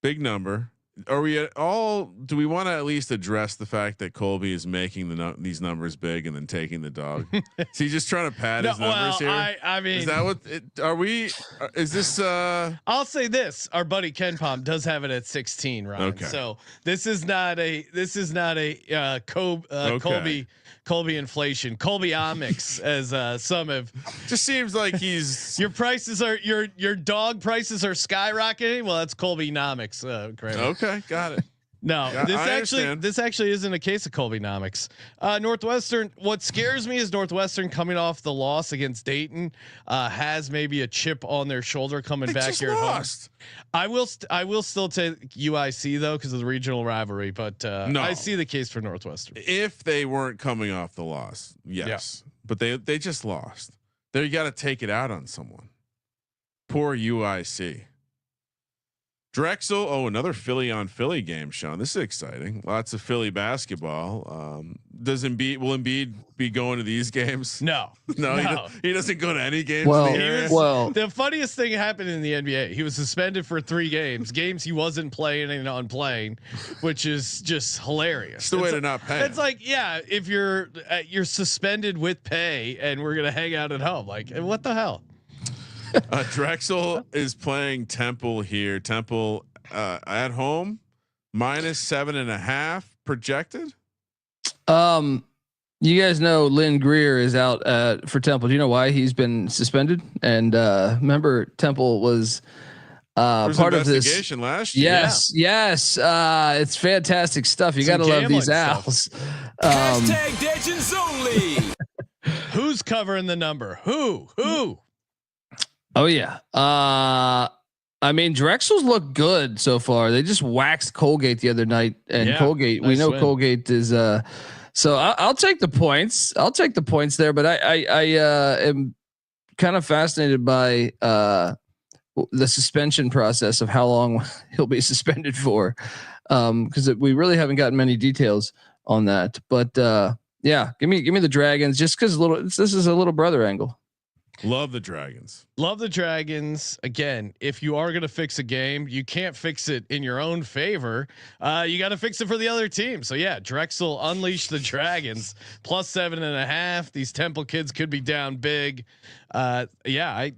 S4: Big number. Are we at all? Do we want to at least address the fact that Colby is making these numbers big and then taking the dog? Is he just trying to pad his numbers here?
S1: I mean,
S4: is that what? Are we? Is this?
S1: I'll say this: our buddy Ken Palm does have it at 16, Ryan.
S4: Okay.
S1: So this is not a Colby inflation, Colby-omics, as some have.
S4: Just seems like he's
S1: your prices are your dog prices are skyrocketing. Well, that's Colby-nomics.
S4: Okay, got it.
S1: No,
S4: Yeah,
S1: this actually isn't a case of Colby-nomics. Northwestern. What scares me is Northwestern coming off the loss against Dayton has maybe a chip on their shoulder coming back here
S4: lost.
S1: at home. I will still take UIC though because of the regional rivalry, but
S4: No.
S1: I see the case for Northwestern.
S4: If they weren't coming off the loss, yes, but they just lost. There, you got to take it out on someone. Poor UIC. Drexel. Oh, another Philly on Philly game, Sean. This is exciting. Lots of Philly basketball. Will Embiid be going to these games?
S1: No.
S4: He doesn't go to any games.
S1: The funniest thing happened in the NBA. He was suspended for 3 games. Games he wasn't playing and on playing, which is just hilarious.
S4: It's the way to not pay.
S1: It's like, yeah, if you're suspended with pay and we're gonna hang out at home, like what the hell?
S4: Drexel is playing Temple here. Temple at home, -7.5 projected.
S5: You guys know Lynn Greer is out for Temple. Do you know why he's been suspended? And remember, Temple was part of this
S4: investigation last year.
S5: Yes. It's fantastic stuff. You got to love these owls.
S6: Hashtag Legends only.
S1: Who's covering the number? Who?
S5: Oh yeah. I mean, Drexel's looked good so far. They just waxed Colgate the other night, and Colgate. We know win. Colgate is. So I'll take the points. I'll take the points there, but I am kind of fascinated by the suspension process of how long he'll be suspended for, because we really haven't gotten many details on that. But yeah, give me the Dragons just because this is a little brother angle.
S4: Love the Dragons.
S1: Love the Dragons. Again, if you are going to fix a game, you can't fix it in your own favor. You got to fix it for the other team. So yeah, Drexel unleash the Dragons +7.5. These Temple kids could be down big. Yeah,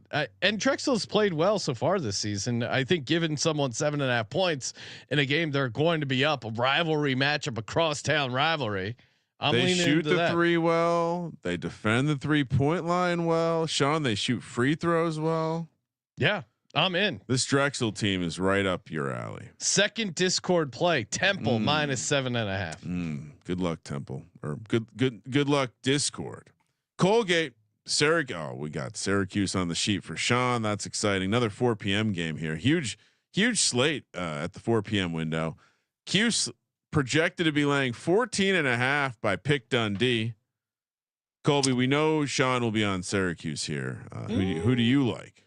S1: and Drexel's played well so far this season. I think giving someone 7.5 points in a game they're going to be up, a rivalry matchup, a crosstown rivalry.
S4: They shoot the three well. They defend the 3-point line well. Sean, they shoot free throws well.
S1: Yeah, I'm in.
S4: This Drexel team is right up your alley.
S1: Second Discord play, Temple -7.5.
S4: Good luck, Temple, or good luck, Discord. Colgate, Syracuse. Oh, we got Syracuse on the sheet for Sean. That's exciting. Another 4 p.m. game here. Huge slate at the 4 p.m. window. Cuse projected to be laying 14.5 by Pick Dundee. Colby, we know Sean will be on Syracuse here. Who do you like?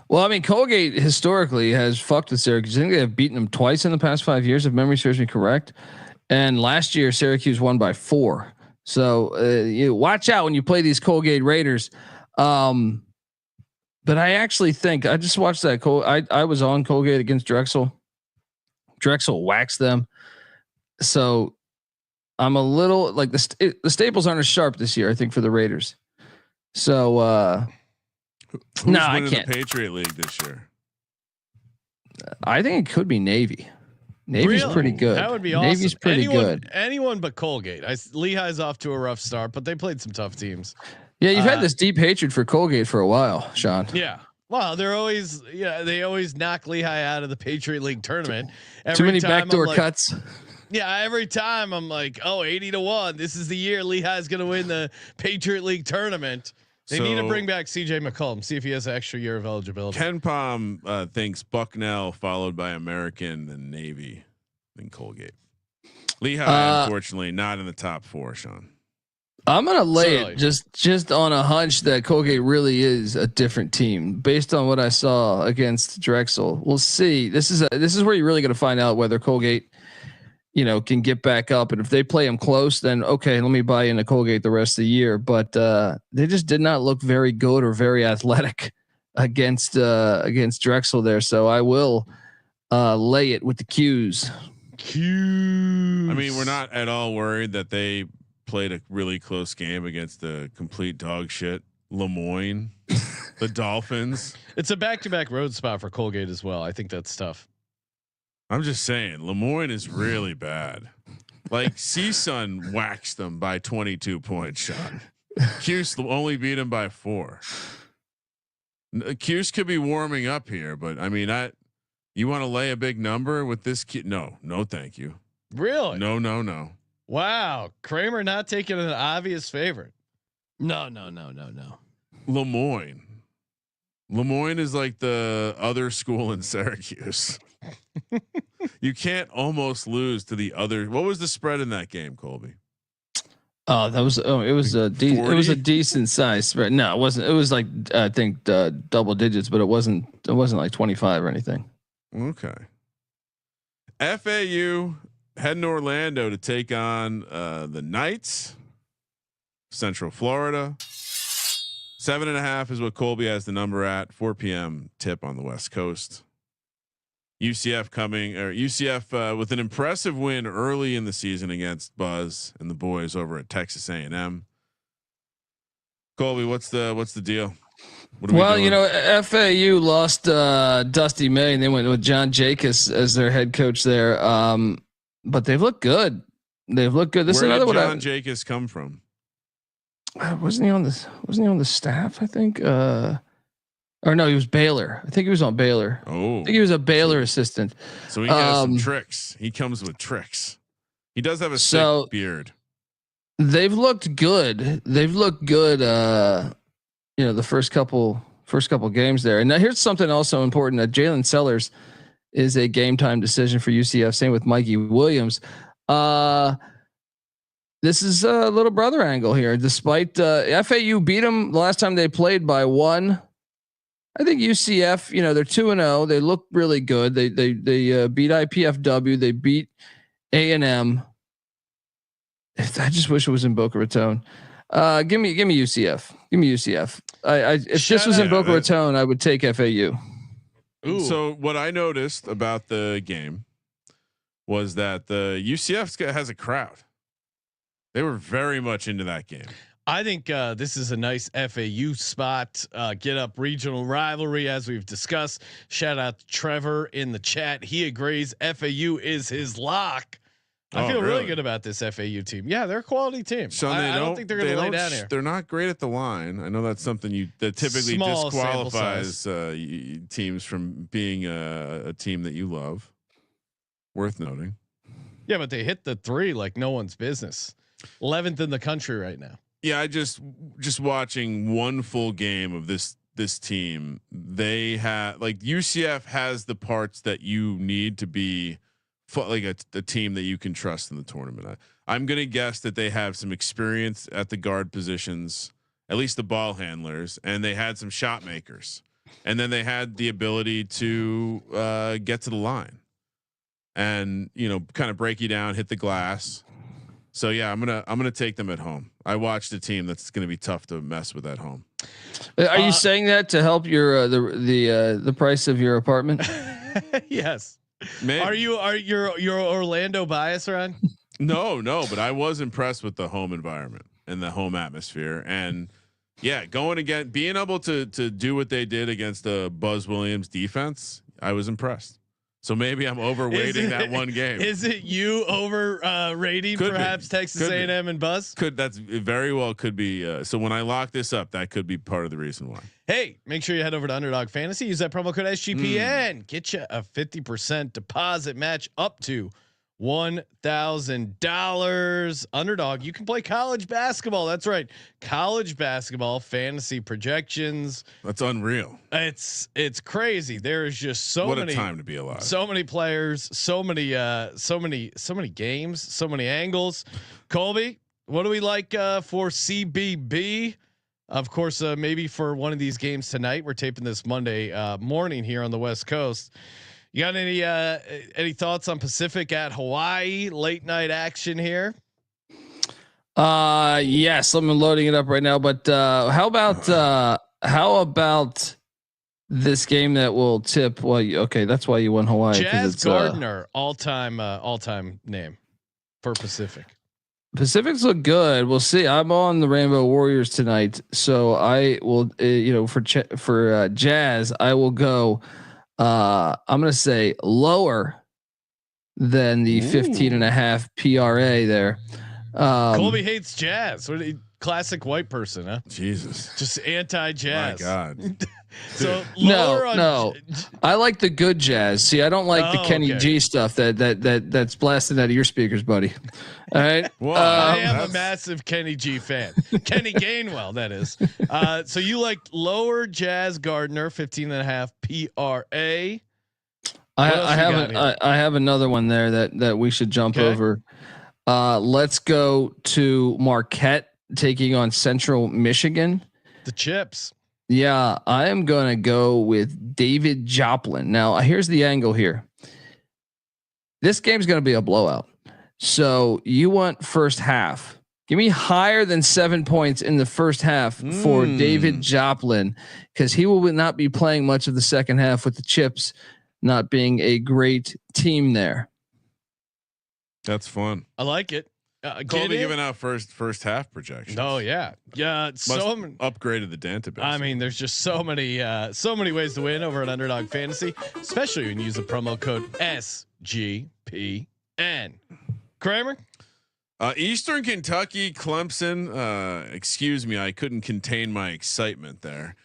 S5: Well, I mean, Colgate historically has fucked with Syracuse. I think they have beaten them twice in the past 5 years, if memory serves me correct. And last year, Syracuse won by 4. So you watch out when you play these Colgate Raiders. But I actually think I just watched that. I was on Colgate against Drexel. Drexel waxed them. So I'm a little like the staples aren't as sharp this year, I think, for the Raiders. So
S4: who's I can't. The Patriot League this year.
S5: I think it could be Navy. Navy's pretty good.
S1: That would be awesome.
S5: Navy's pretty good.
S1: Anyone but Colgate. Lehigh's off to a rough start, but they played some tough teams.
S5: Yeah, you've had this deep hatred for Colgate for a while, Sean.
S1: Yeah. Well, they always knock Lehigh out of the Patriot League tournament.
S5: Too many backdoor cuts.
S1: Yeah, every time I'm like, 80-1. This is the year Lehigh's going to win the Patriot League tournament. They need to bring back CJ McCollum, see if he has an extra year of eligibility.
S4: Ken Palm thinks Bucknell followed by American and Navy, then Colgate. Lehigh, unfortunately, not in the top 4, Sean.
S5: I'm gonna lay it just on a hunch that Colgate really is a different team based on what I saw against Drexel. We'll see. This is where you're really gonna find out whether Colgate, can get back up. And if they play them close, then okay, let me buy into Colgate the rest of the year. But they just did not look very good or very athletic against Drexel there. So I will lay it with the Qs.
S4: I mean, we're not at all worried that they played a really close game against the complete dog shit Lemoyne, the Dolphins.
S1: It's a back-to-back road spot for Colgate as well. I think that's tough.
S4: I'm just saying, Lemoyne is really bad. Like CSUN waxed them by 22 points. Sean Cuse only beat him by 4. Cuse could be warming up here, but I mean, you want to lay a big number with this kid? No, thank you.
S1: Really?
S4: No.
S1: Wow, Kramer not taking an obvious favorite. No.
S4: Lemoyne is like the other school in Syracuse. You can't almost lose to the other. What was the spread in that game, Colby?
S5: It was a decent size spread. No, it wasn't. It was like I think double digits, but it wasn't like 25 or anything.
S4: Okay. FAU heading to Orlando to take on the Knights, Central Florida. 7.5 is what Colby has the number at. 4 p.m. tip on the West Coast. UCF with an impressive win early in the season against Buzz and the boys over at Texas A&M. Colby, what's the deal?
S5: FAU lost Dusty May and they went with John Jacobs as their head coach there. But they've looked good. This
S4: Where
S5: is another
S4: did
S5: one.
S4: John Jacobs come from?
S5: Wasn't he on the staff? I think. Or no, he was Baylor. I think he was on Baylor.
S4: Oh,
S5: I think he was a Baylor assistant.
S4: So he has some tricks. He comes with tricks. He does have a sick beard.
S5: They've looked good. They've looked good. The first couple games there. And now here's something also important. That Jalen Sellers is a game time decision for UCF. Same with Mikey Williams. This is a little brother angle here. Despite FAU beat them the last time they played by 1. I think UCF, they're 2-0. They look really good. They beat IPFW. They beat A&M. I just wish it was in Boca Raton. Give me UCF. Give me UCF. If this was in Boca Raton, I would take FAU.
S4: Ooh. So what I noticed about the game was that the UCF has a crowd. They were very much into that game.
S1: I think this is a nice FAU spot. Get up regional rivalry as we've discussed. Shout out to Trevor in the chat. He agrees FAU is his lock. I feel really good about this FAU team. Yeah, they're a quality team.
S4: So
S1: I don't think they're going to lay down here.
S4: They're not great at the line. I know that's something that typically
S1: Small
S4: disqualifies teams from being a team that you love. Worth noting.
S1: Yeah, but they hit the 3 like no one's business. 11th in the country right now.
S4: Yeah, I just watching one full game of this team. They have UCF has the parts that you need to be like a team that you can trust in the tournament. I'm going to guess that they have some experience at the guard positions, at least the ball handlers, and they had some shot makers, and then they had the ability to get to the line and, kind of break you down, hit the glass. So yeah, I'm gonna take them at home. I watched a team that's going to be tough to mess with at home.
S5: Are you saying that to help your the price of your apartment?
S1: Yes.
S4: Maybe.
S1: Are your Orlando bias, Ron?
S4: No, but I was impressed with the home environment and the home atmosphere, and yeah, being able to do what they did against the Buzz Williams defense, I was impressed. So maybe I'm overweighting that one game.
S1: Is it you rating perhaps Texas A&M and Buzz?
S4: That's very well could be. So when I lock this up, that could be part of the reason why.
S1: Hey, make sure you head over to Underdog Fantasy. Use that promo code SGPN. Get you a 50% deposit match up to $1,000. Underdog, you can play college basketball. That's right, college basketball fantasy projections.
S4: That's unreal.
S1: It's crazy. There is just so many.
S4: What a time to be alive.
S1: So many players. So many games. So many angles. Colby, what do we like for CBB? Of course, maybe for one of these games tonight. We're taping this Monday morning here on the West Coast. You got any thoughts on Pacific at Hawaii late night action here?
S5: Yes, I'm loading it up right now. But how about this game that will tip? Well, okay, that's why you won Hawaii.
S1: Jazz Gardner, all time name for Pacific.
S5: Pacifics look good. We'll see. I'm on the Rainbow Warriors tonight, so I will. For Jazz, I will go. I'm going to say lower than the 15.5 PRA there.
S1: Colby hates Jazz. Classic white person, huh?
S4: Jesus,
S1: just anti-Jazz.
S4: My God.
S1: So
S5: no. I like the good Jazz. See, I don't like the Kenny G stuff that's blasting out of your speakers, buddy. All right.
S1: Well, I am a massive Kenny G fan. Kenny Gainwell, that is. So you like lower Jazz Gardner 15.5 PRA.
S5: I have another one there that we should jump over. Let's go to Marquette taking on Central Michigan.
S1: The Chips.
S5: Yeah, I am going to go with David Joplin. Now, here's the angle here. This game's going to be a blowout. So you want first half. Give me higher than 7 points in the first half for David Joplin, because he will not be playing much of the second half with the Chips not being a great team there.
S4: That's fun.
S1: I like it.
S4: Colby giving out first half projections.
S1: Oh yeah.
S4: Upgraded the database.
S1: I mean, there's just so many ways to win over at Underdog Fantasy, especially when you use the promo code SGPN. Kramer.
S4: Eastern Kentucky, Clemson. Excuse me, I couldn't contain my excitement there.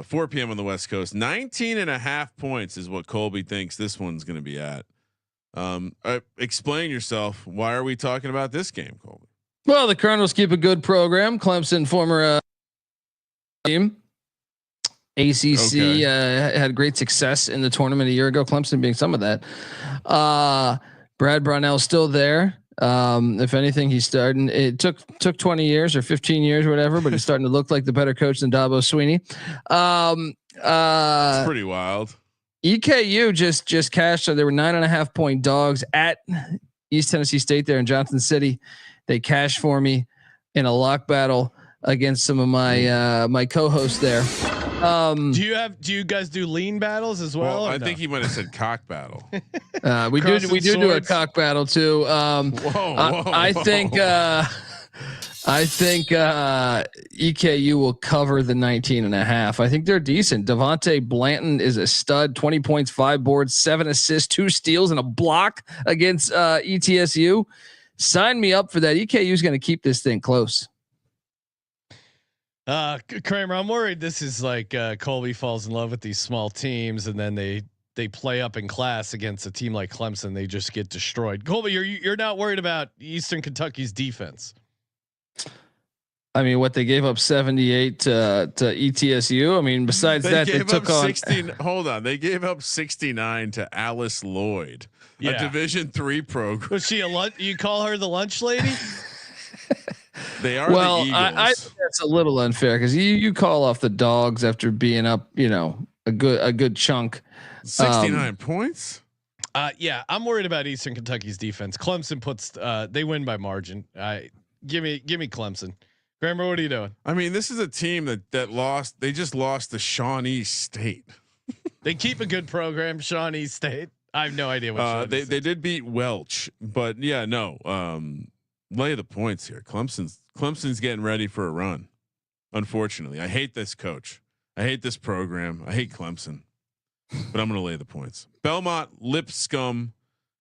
S4: 4 p.m. on the West Coast. 19.5 points is what Colby thinks this one's going to be at. Explain yourself. Why are we talking about this game, Colby?
S5: Well, the Colonels keep a good program. Clemson, former team. ACC had great success in the tournament a year ago. Clemson being some of that. Brad Brownell's still there. If anything, he's starting. It took 20 years or 15 years, or whatever, but he's starting to look like the better coach than Dabo Sweeney.
S4: It's pretty wild.
S5: EKU just cashed. So they were 9.5 point dogs at East Tennessee State there in Johnson City. They cashed for me in a lock battle against some of my my co-hosts there.
S1: Do you guys do lean battles as well?
S4: I think he might have said cock battle.
S5: We do a cock battle too.
S4: Whoa.
S5: I think EKU will cover the 19.5. I think they're decent. Devontae Blanton is a stud. 20 points, 5 boards, 7 assists, 2 steals, and a block against ETSU. Sign me up for that. EKU is going to keep this thing close.
S1: Kramer, I'm worried this is like Colby falls in love with these small teams, and then they play up in class against a team like Clemson. They just get destroyed. Colby, you're not worried about Eastern Kentucky's defense?
S5: I mean, what they gave up 78 to ETSU. I mean, besides they took on
S4: 16. Hold on, they gave up 69 to Alice Lloyd, a Division III program.
S1: Was she a lunch? You call her the lunch lady?
S4: They are.
S5: Well,
S4: the Eagles.
S5: I think that's a little unfair because you call off the dogs after being up, a good chunk.
S4: 69 points.
S1: Yeah, I'm worried about Eastern Kentucky's defense. Clemson puts they win by margin. Give me Clemson. Kramer, what are you doing?
S4: I mean, this is a team that lost. They just lost to Shawnee State.
S1: They keep a good program, Shawnee State. I have no idea what
S4: they did beat Welch, but yeah, no. Lay the points here. Clemson's getting ready for a run. Unfortunately, I hate this coach. I hate this program. I hate Clemson, but I'm going to lay the points. Belmont, Lipscomb,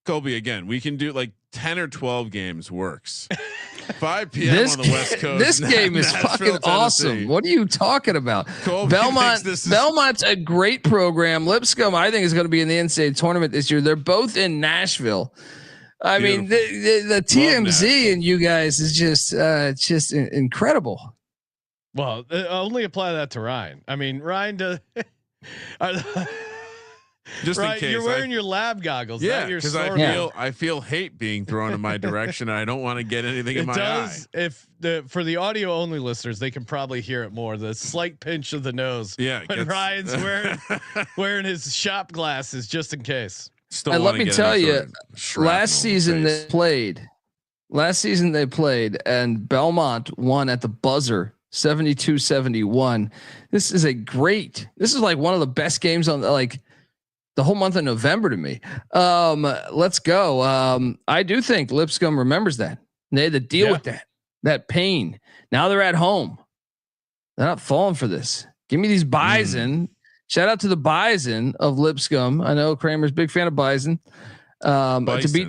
S4: Colby again. We can do like 10 or 12 games works. 5 p.m. on the West Coast.
S5: This game is fucking awesome. What are you talking about?
S4: Colby
S5: Belmont's a great program. Lipscomb, I think, is going to be in the NCAA tournament this year. They're both in Nashville. I mean, the TMZ and you guys is just incredible.
S1: Well, only apply that to Ryan. I mean, Ryan does.
S4: Just
S1: Ryan,
S4: in case
S1: you're wearing your lab goggles.
S4: Yeah, because I feel hate being thrown in my direction. And I don't want to get anything in my eye.
S1: If for the audio only listeners, they can probably hear it more. The slight pinch of the nose.
S4: Yeah,
S1: when Ryan's wearing his shop glasses just in case.
S5: And let me tell you, last season they played, and Belmont won at the buzzer 72-71. This is like one of the best games on the whole month of November to me. Let's go. I do think Lipscomb remembers that. They had to deal with that pain. Now they're at home. They're not falling for this. Give me these Bison. Shout out to the Bison of Lipscomb. I know Kramer's a big fan of Bison. To beat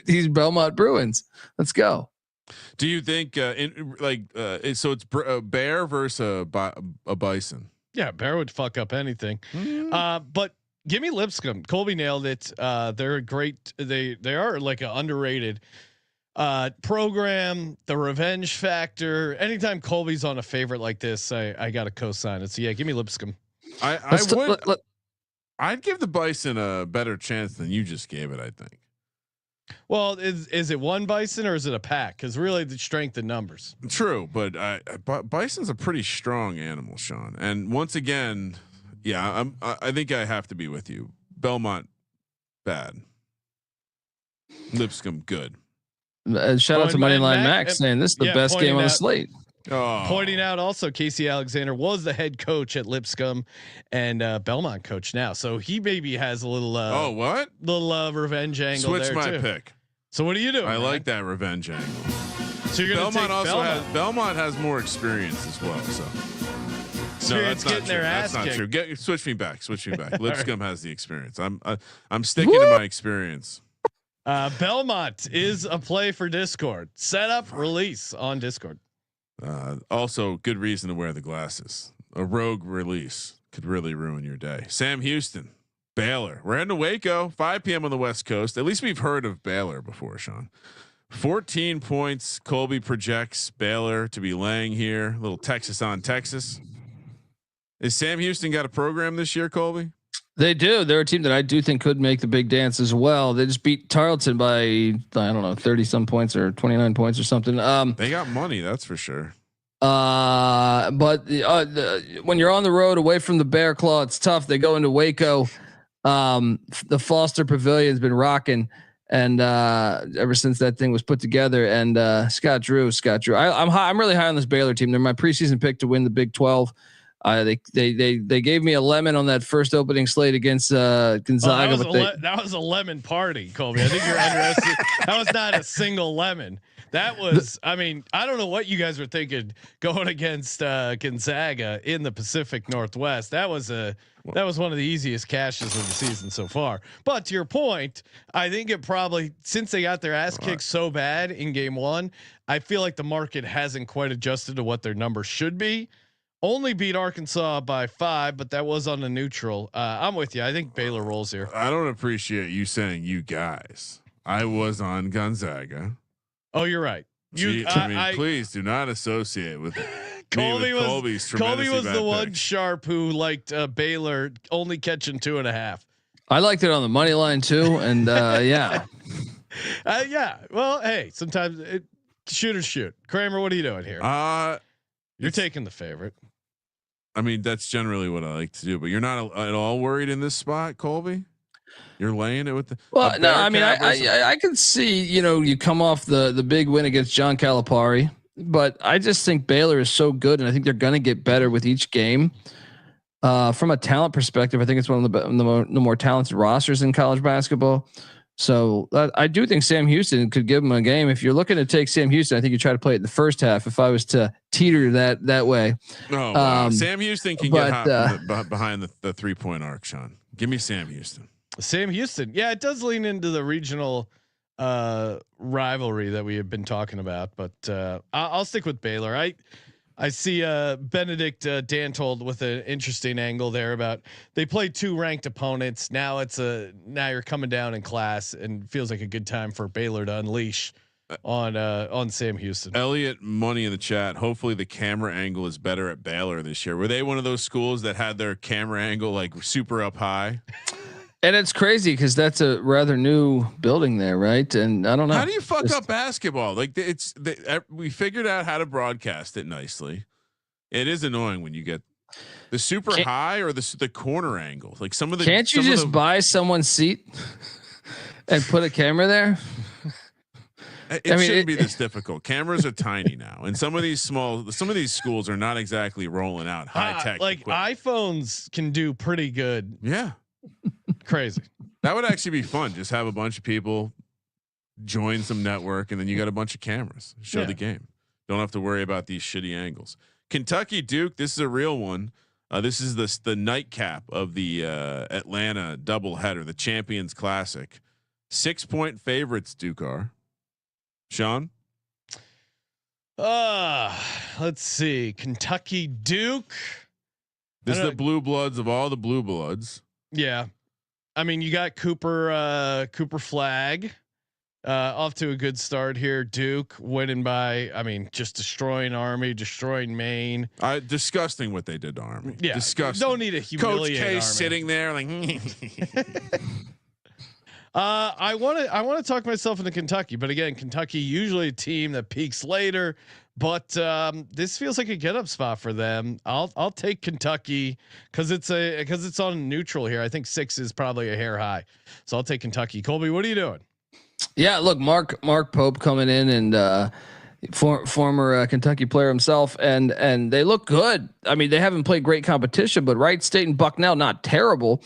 S5: these Belmont Bruins. Let's go.
S4: Do you think so it's Bear versus a Bison?
S1: Yeah, Bear would fuck up anything. But give me Lipscomb. Colby nailed it. They're great. They are like an underrated program. The revenge factor. Anytime Colby's on a favorite like this, I got to co-sign it. So yeah, give me Lipscomb.
S4: I'd give the Bison a better chance than you just gave it, I think.
S1: Well, is it one Bison or is it a pack? Because really, the strength in numbers.
S4: True, but Bison's a pretty strong animal, Sean. And once again, yeah, I think I have to be with you. Belmont, bad. Lipscomb, good.
S5: Shout out to Moneyline Max saying this is the best game on the slate.
S1: Pointing out also Casey Alexander was the head coach at Lipscomb and Belmont coach now, so he maybe has a little revenge angle.
S4: Switch
S1: there
S4: my
S1: too.
S4: pick.
S1: So what are you doing?
S4: I like that revenge angle.
S1: So you're gonna
S4: Belmont has more experience as well. So no, that's not true. That's not true. Switch me back. Lipscomb has the experience. I'm sticking to my experience.
S1: Belmont is a play for Discord. Set up, release on Discord.
S4: Also, good reason to wear the glasses. A rogue release could really ruin your day. Sam Houston, Baylor. We're heading to Waco, 5 p.m. on the West Coast. At least we've heard of Baylor before, Sean. 14 points. Colby projects Baylor to be laying here. A little Texas on Texas. Is Sam Houston got a program this year, Colby?
S5: They do. They're a team that I do think could make the big dance as well. They just beat Tarleton by, I don't know, 30 some points or 29 points or something.
S4: They got money, that's for sure.
S5: But when you're on the road away from the Bear Claw, it's tough. They go into Waco. The Foster Pavilion's been rocking, and ever since that thing was put together. And Scott Drew. I'm really high on this Baylor team. They're my preseason pick to win the Big 12. They gave me a lemon on that first opening slate against Gonzaga.
S1: That was a lemon party, Colby. I think you're underestimating. That was not a single lemon. That was, I mean, I don't know what you guys were thinking going against Gonzaga in the Pacific Northwest. That was one of the easiest cashes of the season so far. But to your point, I think it probably, since they got their ass kicked so bad in game one, I feel like the market hasn't quite adjusted to what their number should be. Only beat Arkansas by 5, but that was on a neutral. I'm with you. I think Baylor rolls here.
S4: I don't appreciate you saying you guys. I was on Gonzaga.
S1: Oh, you're right.
S4: Please do not associate with
S1: Colby.
S4: Colby was
S1: the one sharp who liked Baylor only catching 2.5.
S5: I liked it on the money line too, and yeah.
S1: Yeah. Well, hey, sometimes shooters shoot. Kramer, what are you doing here? You're taking the favorite.
S4: I mean, that's generally what I like to do, but you're not at all worried in this spot, Colby. You're laying it with the.
S5: Well, no, I mean, I can see, you come off the big win against John Calipari, but I just think Baylor is so good, and I think they're going to get better with each game. From a talent perspective, I think it's one of the more talented rosters in college basketball. So I do think Sam Houston could give them a game. If you're looking to take Sam Houston, I think you try to play it in the first half. If I was to teeter that way,
S4: wow. Sam Houston can get hot behind the 3-point arc. Sean, give me Sam Houston.
S1: Sam Houston, yeah, it does lean into the regional rivalry that we have been talking about, but I'll stick with Baylor. I see Benedict Dantold with an interesting angle there about they played 2 ranked opponents. Now now you're coming down in class and feels like a good time for Baylor to unleash on Sam Houston.
S4: Elliot Money in the chat. Hopefully the camera angle is better at Baylor this year. Were they one of those schools that had their camera angle like super up high?
S5: And it's crazy because that's a rather new building there, right? And I don't know.
S4: How do you fuck up basketball? Like we figured out how to broadcast it nicely. It is annoying when you get the super high or the corner angles. Like some of the.
S5: Can't you just buy someone's seat and put a camera there?
S4: It shouldn't be this difficult. Cameras are tiny now, and some of these schools are not exactly rolling out high tech.
S1: Like
S4: equipment.
S1: iPhones can do pretty good.
S4: Yeah.
S1: Crazy.
S4: That would actually be fun. Just have a bunch of people join some network, and then you got a bunch of cameras. Show the game. Don't have to worry about these shitty angles. Kentucky Duke. This is a real one. This is the nightcap of the Atlanta doubleheader, the Champions Classic. 6-point favorites. Duke are. Sean.
S1: Let's see. Kentucky Duke.
S4: This is the blue bloods of all the blue bloods.
S1: Yeah. I mean, you got Cooper Flag off to a good start here. Duke winning by, just destroying Army, destroying Maine.
S4: Disgusting what they did to Army.
S1: Yeah.
S4: Disgusting.
S1: Don't need to humiliate
S4: Coach K
S1: Army.
S4: sitting there like.
S1: I want to talk myself into Kentucky, but again, Kentucky usually a team that peaks later, but this feels like a get up spot for them. I'll take Kentucky because it's on neutral here. I think 6 is probably a hair high, so I'll take Kentucky. Colby, what are you doing?
S5: Yeah, look, Mark Pope coming in and former Kentucky player himself, and they look good. I mean, they haven't played great competition, but Wright State and Bucknell not terrible.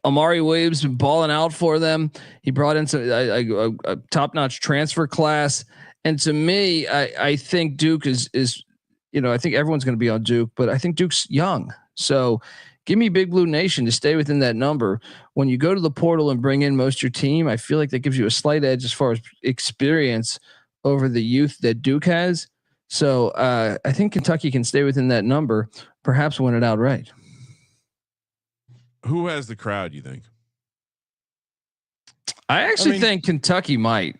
S5: Amari Williams been balling out for them. He brought in a top-notch transfer class, and to me, I think Duke is I think everyone's going to be on Duke, but I think Duke's young. So give me Big Blue Nation to stay within that number. When you go to the portal and bring in most of your team, I feel like that gives you a slight edge as far as experience over the youth that Duke has. So I think Kentucky can stay within that number, perhaps win it outright.
S4: Who has the crowd, you think?
S5: I actually think Kentucky might.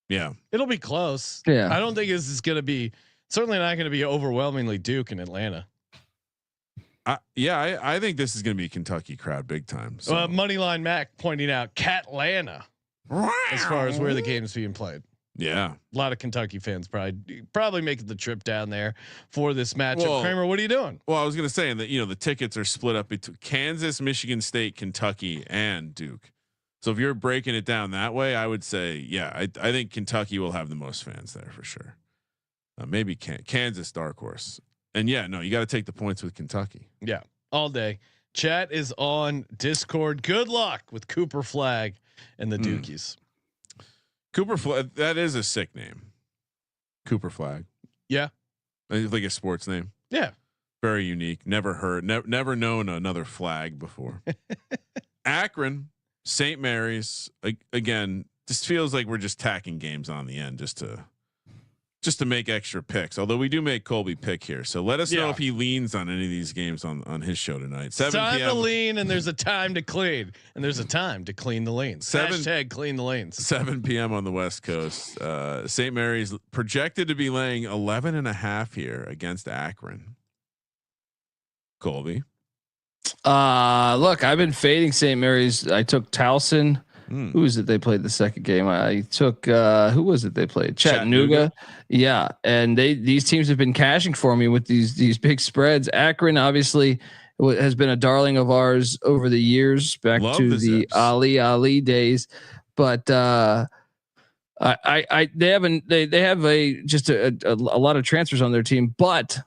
S4: Yeah,
S1: It'll be close.
S5: Yeah.
S1: I don't think this is going to be certainly not going to be overwhelmingly Duke in Atlanta.
S4: I think this is going to be a Kentucky crowd big time. So.
S1: Moneyline Mac pointing out Catlanta as far as where the game is being played.
S4: Yeah,
S1: a lot of Kentucky fans probably making the trip down there for this matchup. Well, Kramer, what are you doing?
S4: Well, I was going to say that the tickets are split up between Kansas, Michigan State, Kentucky, and Duke. So if you're breaking it down that way, I would say, I think Kentucky will have the most fans there for sure. Maybe Kansas dark horse. And you got to take the points with Kentucky.
S1: Yeah, all day. Chat is on Discord. Good luck with Cooper Flag and the Dukies.
S4: Cooper Flag, that is a sick name. Cooper Flag.
S1: Yeah.
S4: Like a sports name.
S1: Yeah.
S4: Very unique. Never heard, never known another flag before. Akron, St. Mary's, again, this feels like we're just tacking games on the end just to make extra picks. Although we do make Colby pick here. So let us know if he leans on any of these games on his show tonight. 7
S1: time
S4: p.m.
S1: to lean and there's a time to clean and there's a time to clean the lanes. Hashtag clean the lanes.
S4: 7 p.m. on the West Coast. St. Mary's projected to be laying 11.5 here against Akron. Colby.
S5: Look, I've been fading St. Mary's. I took Towson. Who is it they played the second game? I took who was it they played? Chattanooga. Yeah, and these teams have been cashing for me with these big spreads. Akron obviously has been a darling of ours over the years, back to the Ali days. But they have a lot of transfers on their team, but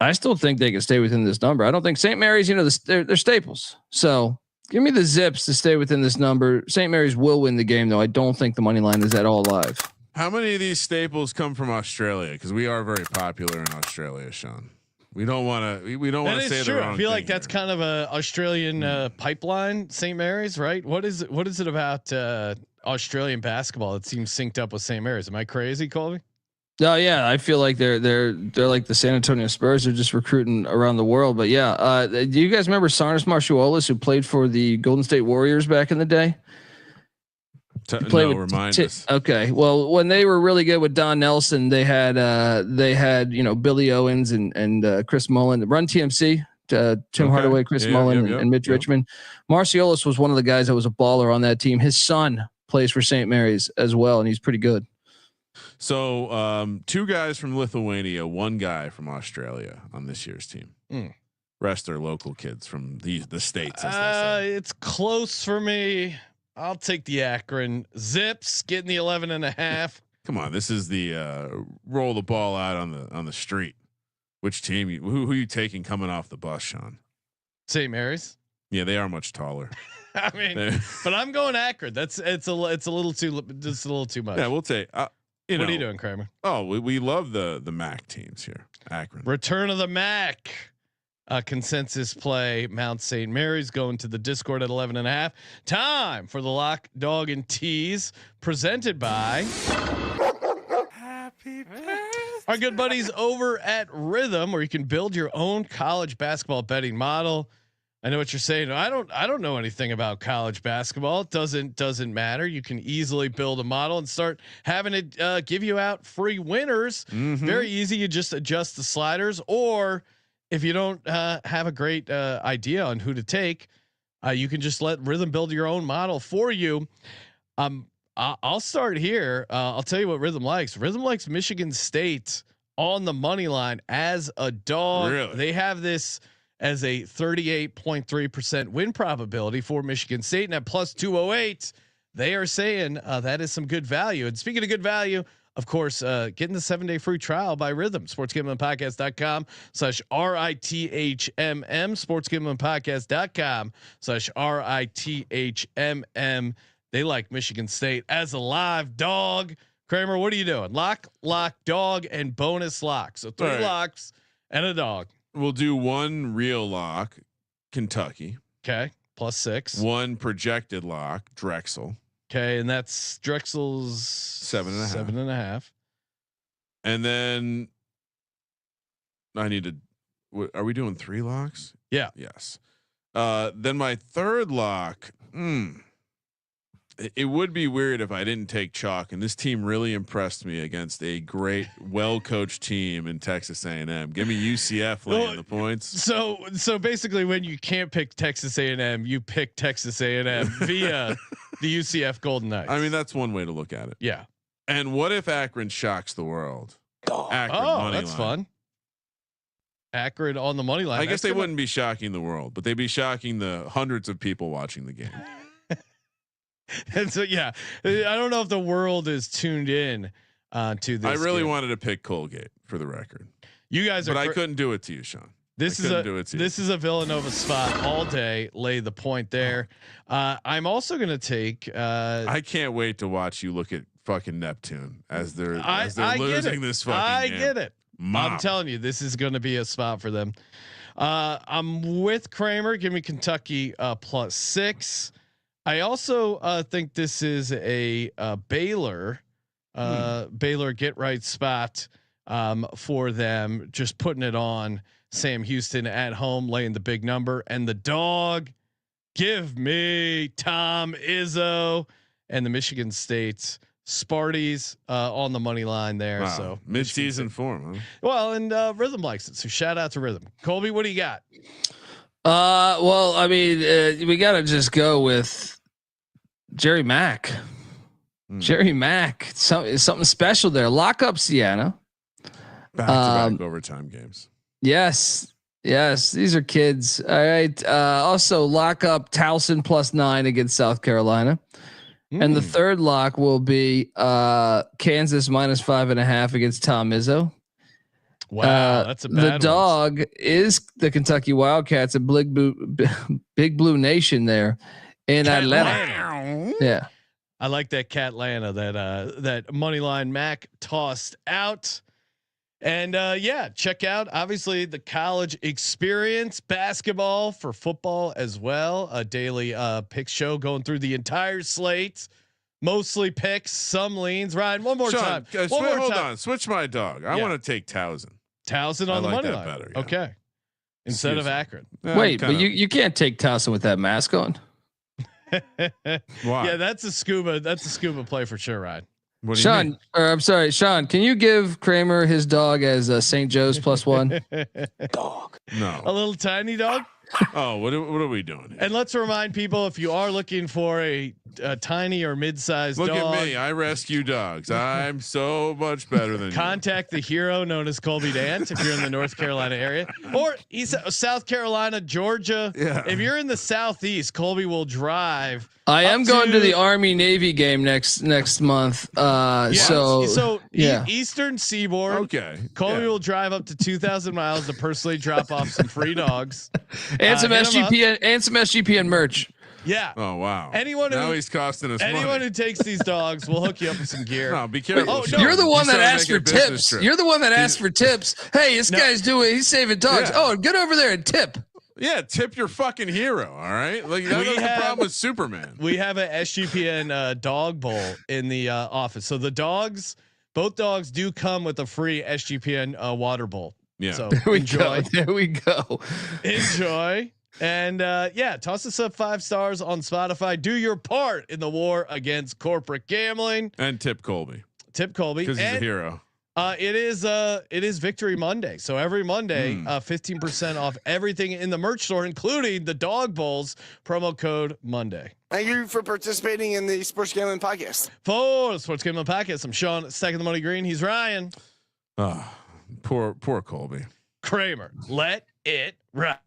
S5: I still think they can stay within this number. I don't think St. Mary's, they're staples. So give me the Zips to stay within this number. St. Mary's will win the game, though. I don't think the money line is at all live.
S4: How many of these staples come from Australia? Because we are very popular in Australia, Sean. We don't want to. We don't want to say
S1: true.
S4: the wrong.
S1: I feel like
S4: here.
S1: that's kind of a Australian pipeline. St. Mary's, right? What is it about Australian basketball that seems synced up with St. Mary's? Am I crazy, Colby?
S5: Oh yeah, I feel like they're like the San Antonio Spurs. They're just recruiting around the world. But yeah, do you guys remember Sarnas Marciulis, who played for the Golden State Warriors back in the day?
S4: Remind us.
S5: Okay, well, when they were really good with Don Nelson, they had Billy Owens and Chris Mullen, Run TMC, Tim Hardaway, Chris Mullen, and Mitch Richmond. Marciulis was one of the guys that was a baller on that team. His son plays for St. Mary's as well, and he's pretty good.
S4: So 2 guys from Lithuania, 1 guy from Australia on this year's team. Rest are local kids from the states. As they say.
S1: It's close for me. I'll take the Akron Zips getting the 11.5.
S4: Come on, this is the roll the ball out on the street. Which team? Who you taking coming off the bus, Sean?
S1: St. Mary's.
S4: Yeah, they are much taller.
S1: I mean, but I'm going Akron. It's a little too much.
S4: Yeah, we'll take.
S1: What are you doing, Kramer?
S4: Oh, we love the MAC teams here. Akron.
S1: Return of the MAC. Consensus play. Mount St. Mary's going to the Discord at 11.5. Time for the Lock, Dog, and Tease presented by our good buddies over at Rhythm, where you can build your own college basketball betting model. I know what you're saying. I don't know anything about college basketball. It doesn't matter. You can easily build a model and start having it give you out free winners. Very easy. You just adjust the sliders, or if you don't have a great idea on who to take, you can just let Rhythm build your own model for you. I'll start here. I'll tell you what Rhythm likes. Rhythm likes Michigan State on the money line as a dog.
S4: Really?
S1: They have this as a 38.3% win probability for Michigan State, and at plus 208, they are saying that is some good value. And speaking of good value, of course, getting the 7-day free trial by Rhythm, sportsgamblingpodcast.com/RITHMM, sportsgamblingpodcast.com/RITHMM. They like Michigan State as a live dog. Kramer, what are you doing? Lock, dog, and bonus lock. So 3 locks and a dog.
S4: We'll do 1 real lock, Kentucky.
S1: Okay, plus 6.
S4: 1 projected lock, Drexel.
S1: Okay, and that's Drexel's
S4: 7.5.
S1: 7.5.
S4: And then I need to. Are we doing 3 locks?
S1: Yeah.
S4: Yes. Then my third lock. It would be weird if I didn't take chalk, and this team really impressed me against a great, well-coached team in Texas A&M. Give me UCF laying the points.
S1: So basically, when you can't pick Texas A&M, you pick Texas A&M via the UCF Golden Knights.
S4: I mean, that's one way to look at it.
S1: Yeah.
S4: And what if Akron shocks the world? Akron money
S1: that's
S4: line.
S1: fun. Akron on the money line.
S4: I guess they wouldn't be shocking the world, but they'd be shocking the hundreds of people watching the game.
S1: And so, yeah, I don't know if the world is tuned in to this.
S4: I really
S1: game.
S4: wanted to pick Colgate for the record.
S1: You guys are,
S4: but I couldn't do it to you, Sean.
S1: This is a Villanova spot all day. Lay the point there. I'm also going to take.
S4: I can't wait to watch you look at fucking Neptune as they're losing this fucking game.
S1: I get it. I'm telling you, this is going to be a spot for them. I'm with Kramer. Give me Kentucky +6. I also think this is a Baylor get right spot for them. Just putting it on Sam Houston at home, laying the big number, and the dog. Give me Tom Izzo and the Michigan State Sparties on the money line there.
S4: Wow.
S1: So
S4: mid-season form. Huh?
S1: Well, and Rhythm likes it. So shout out to Rhythm. Colby, what do you got?
S5: Well, I mean, we got to just go with Jerry Mack. Jerry Mack, something special there. Lock up Siena.
S4: Back-to-back overtime games.
S5: Yes. These are kids. All right. Also lock up Towson +9 against South Carolina. And the third lock will be Kansas -5.5 against Tom Izzo.
S1: Wow, that's a bad
S5: the dog is the Kentucky Wildcats, a big blue nation there in Atlanta. Yeah,
S1: I like that Catlanta that money line Mac tossed out. And check out obviously the college experience, basketball for football as well. A daily pick show going through the entire slate. Mostly picks, some leans. Ryan, one more time.
S4: Hold on. Switch my dog. I want to take Towson.
S1: Towson on the money line.
S4: Better, yeah.
S1: Okay. Instead of Akron.
S5: Wait, but you can't take Towson with that mask on.
S4: Why?
S1: Yeah, that's a scuba play for sure, Ryan.
S5: Sean, I'm sorry, Sean. Can you give Kramer his dog as St. Joe's +1?
S4: Dog. No.
S1: A little tiny dog.
S4: Oh, what are we doing here?
S1: And let's remind people, if you are looking for a tiny or mid-sized dog,
S4: look at me. I rescue dogs. I'm so much better than
S1: contact the hero known as Colby Dant if you're in the North Carolina area, or South Carolina, Georgia.
S4: Yeah.
S1: If you're in the Southeast, Colby will drive.
S5: I am going to the Army Navy game next month. Eastern Seaboard.
S4: Okay.
S1: Colby will drive up to 2,000 miles to personally drop off some free dogs
S5: and some SGPN merch.
S1: Yeah.
S4: Oh wow.
S1: He's
S4: costing us money.
S1: Anyone who takes these dogs, we'll hook you up with some gear.
S4: No, be careful.
S5: You're the one that asked for tips. You're the one that asked for tips. Hey, this guy's he's saving dogs. Yeah. Oh, get over there and tip.
S4: Yeah, tip your fucking hero. All right, like that's the problem with Superman.
S1: We have a SGPN dog bowl in the office. So both dogs do come with a free SGPN water bowl.
S4: Yeah.
S1: So
S5: there we go.
S1: Enjoy. And toss us up 5 stars on Spotify. Do your part in the war against corporate gambling.
S4: And tip Colby
S1: because
S4: he's a hero.
S1: It is Victory Monday. So every Monday, 15% off everything in the merch store, including the dog bowls. Promo code Monday.
S6: Thank you for participating in the Sports Gambling Podcast.
S1: For the Sports Gambling Podcast, I'm Sean, stacking the money green. He's Ryan.
S4: Poor Colby.
S1: Kramer. Let it ride.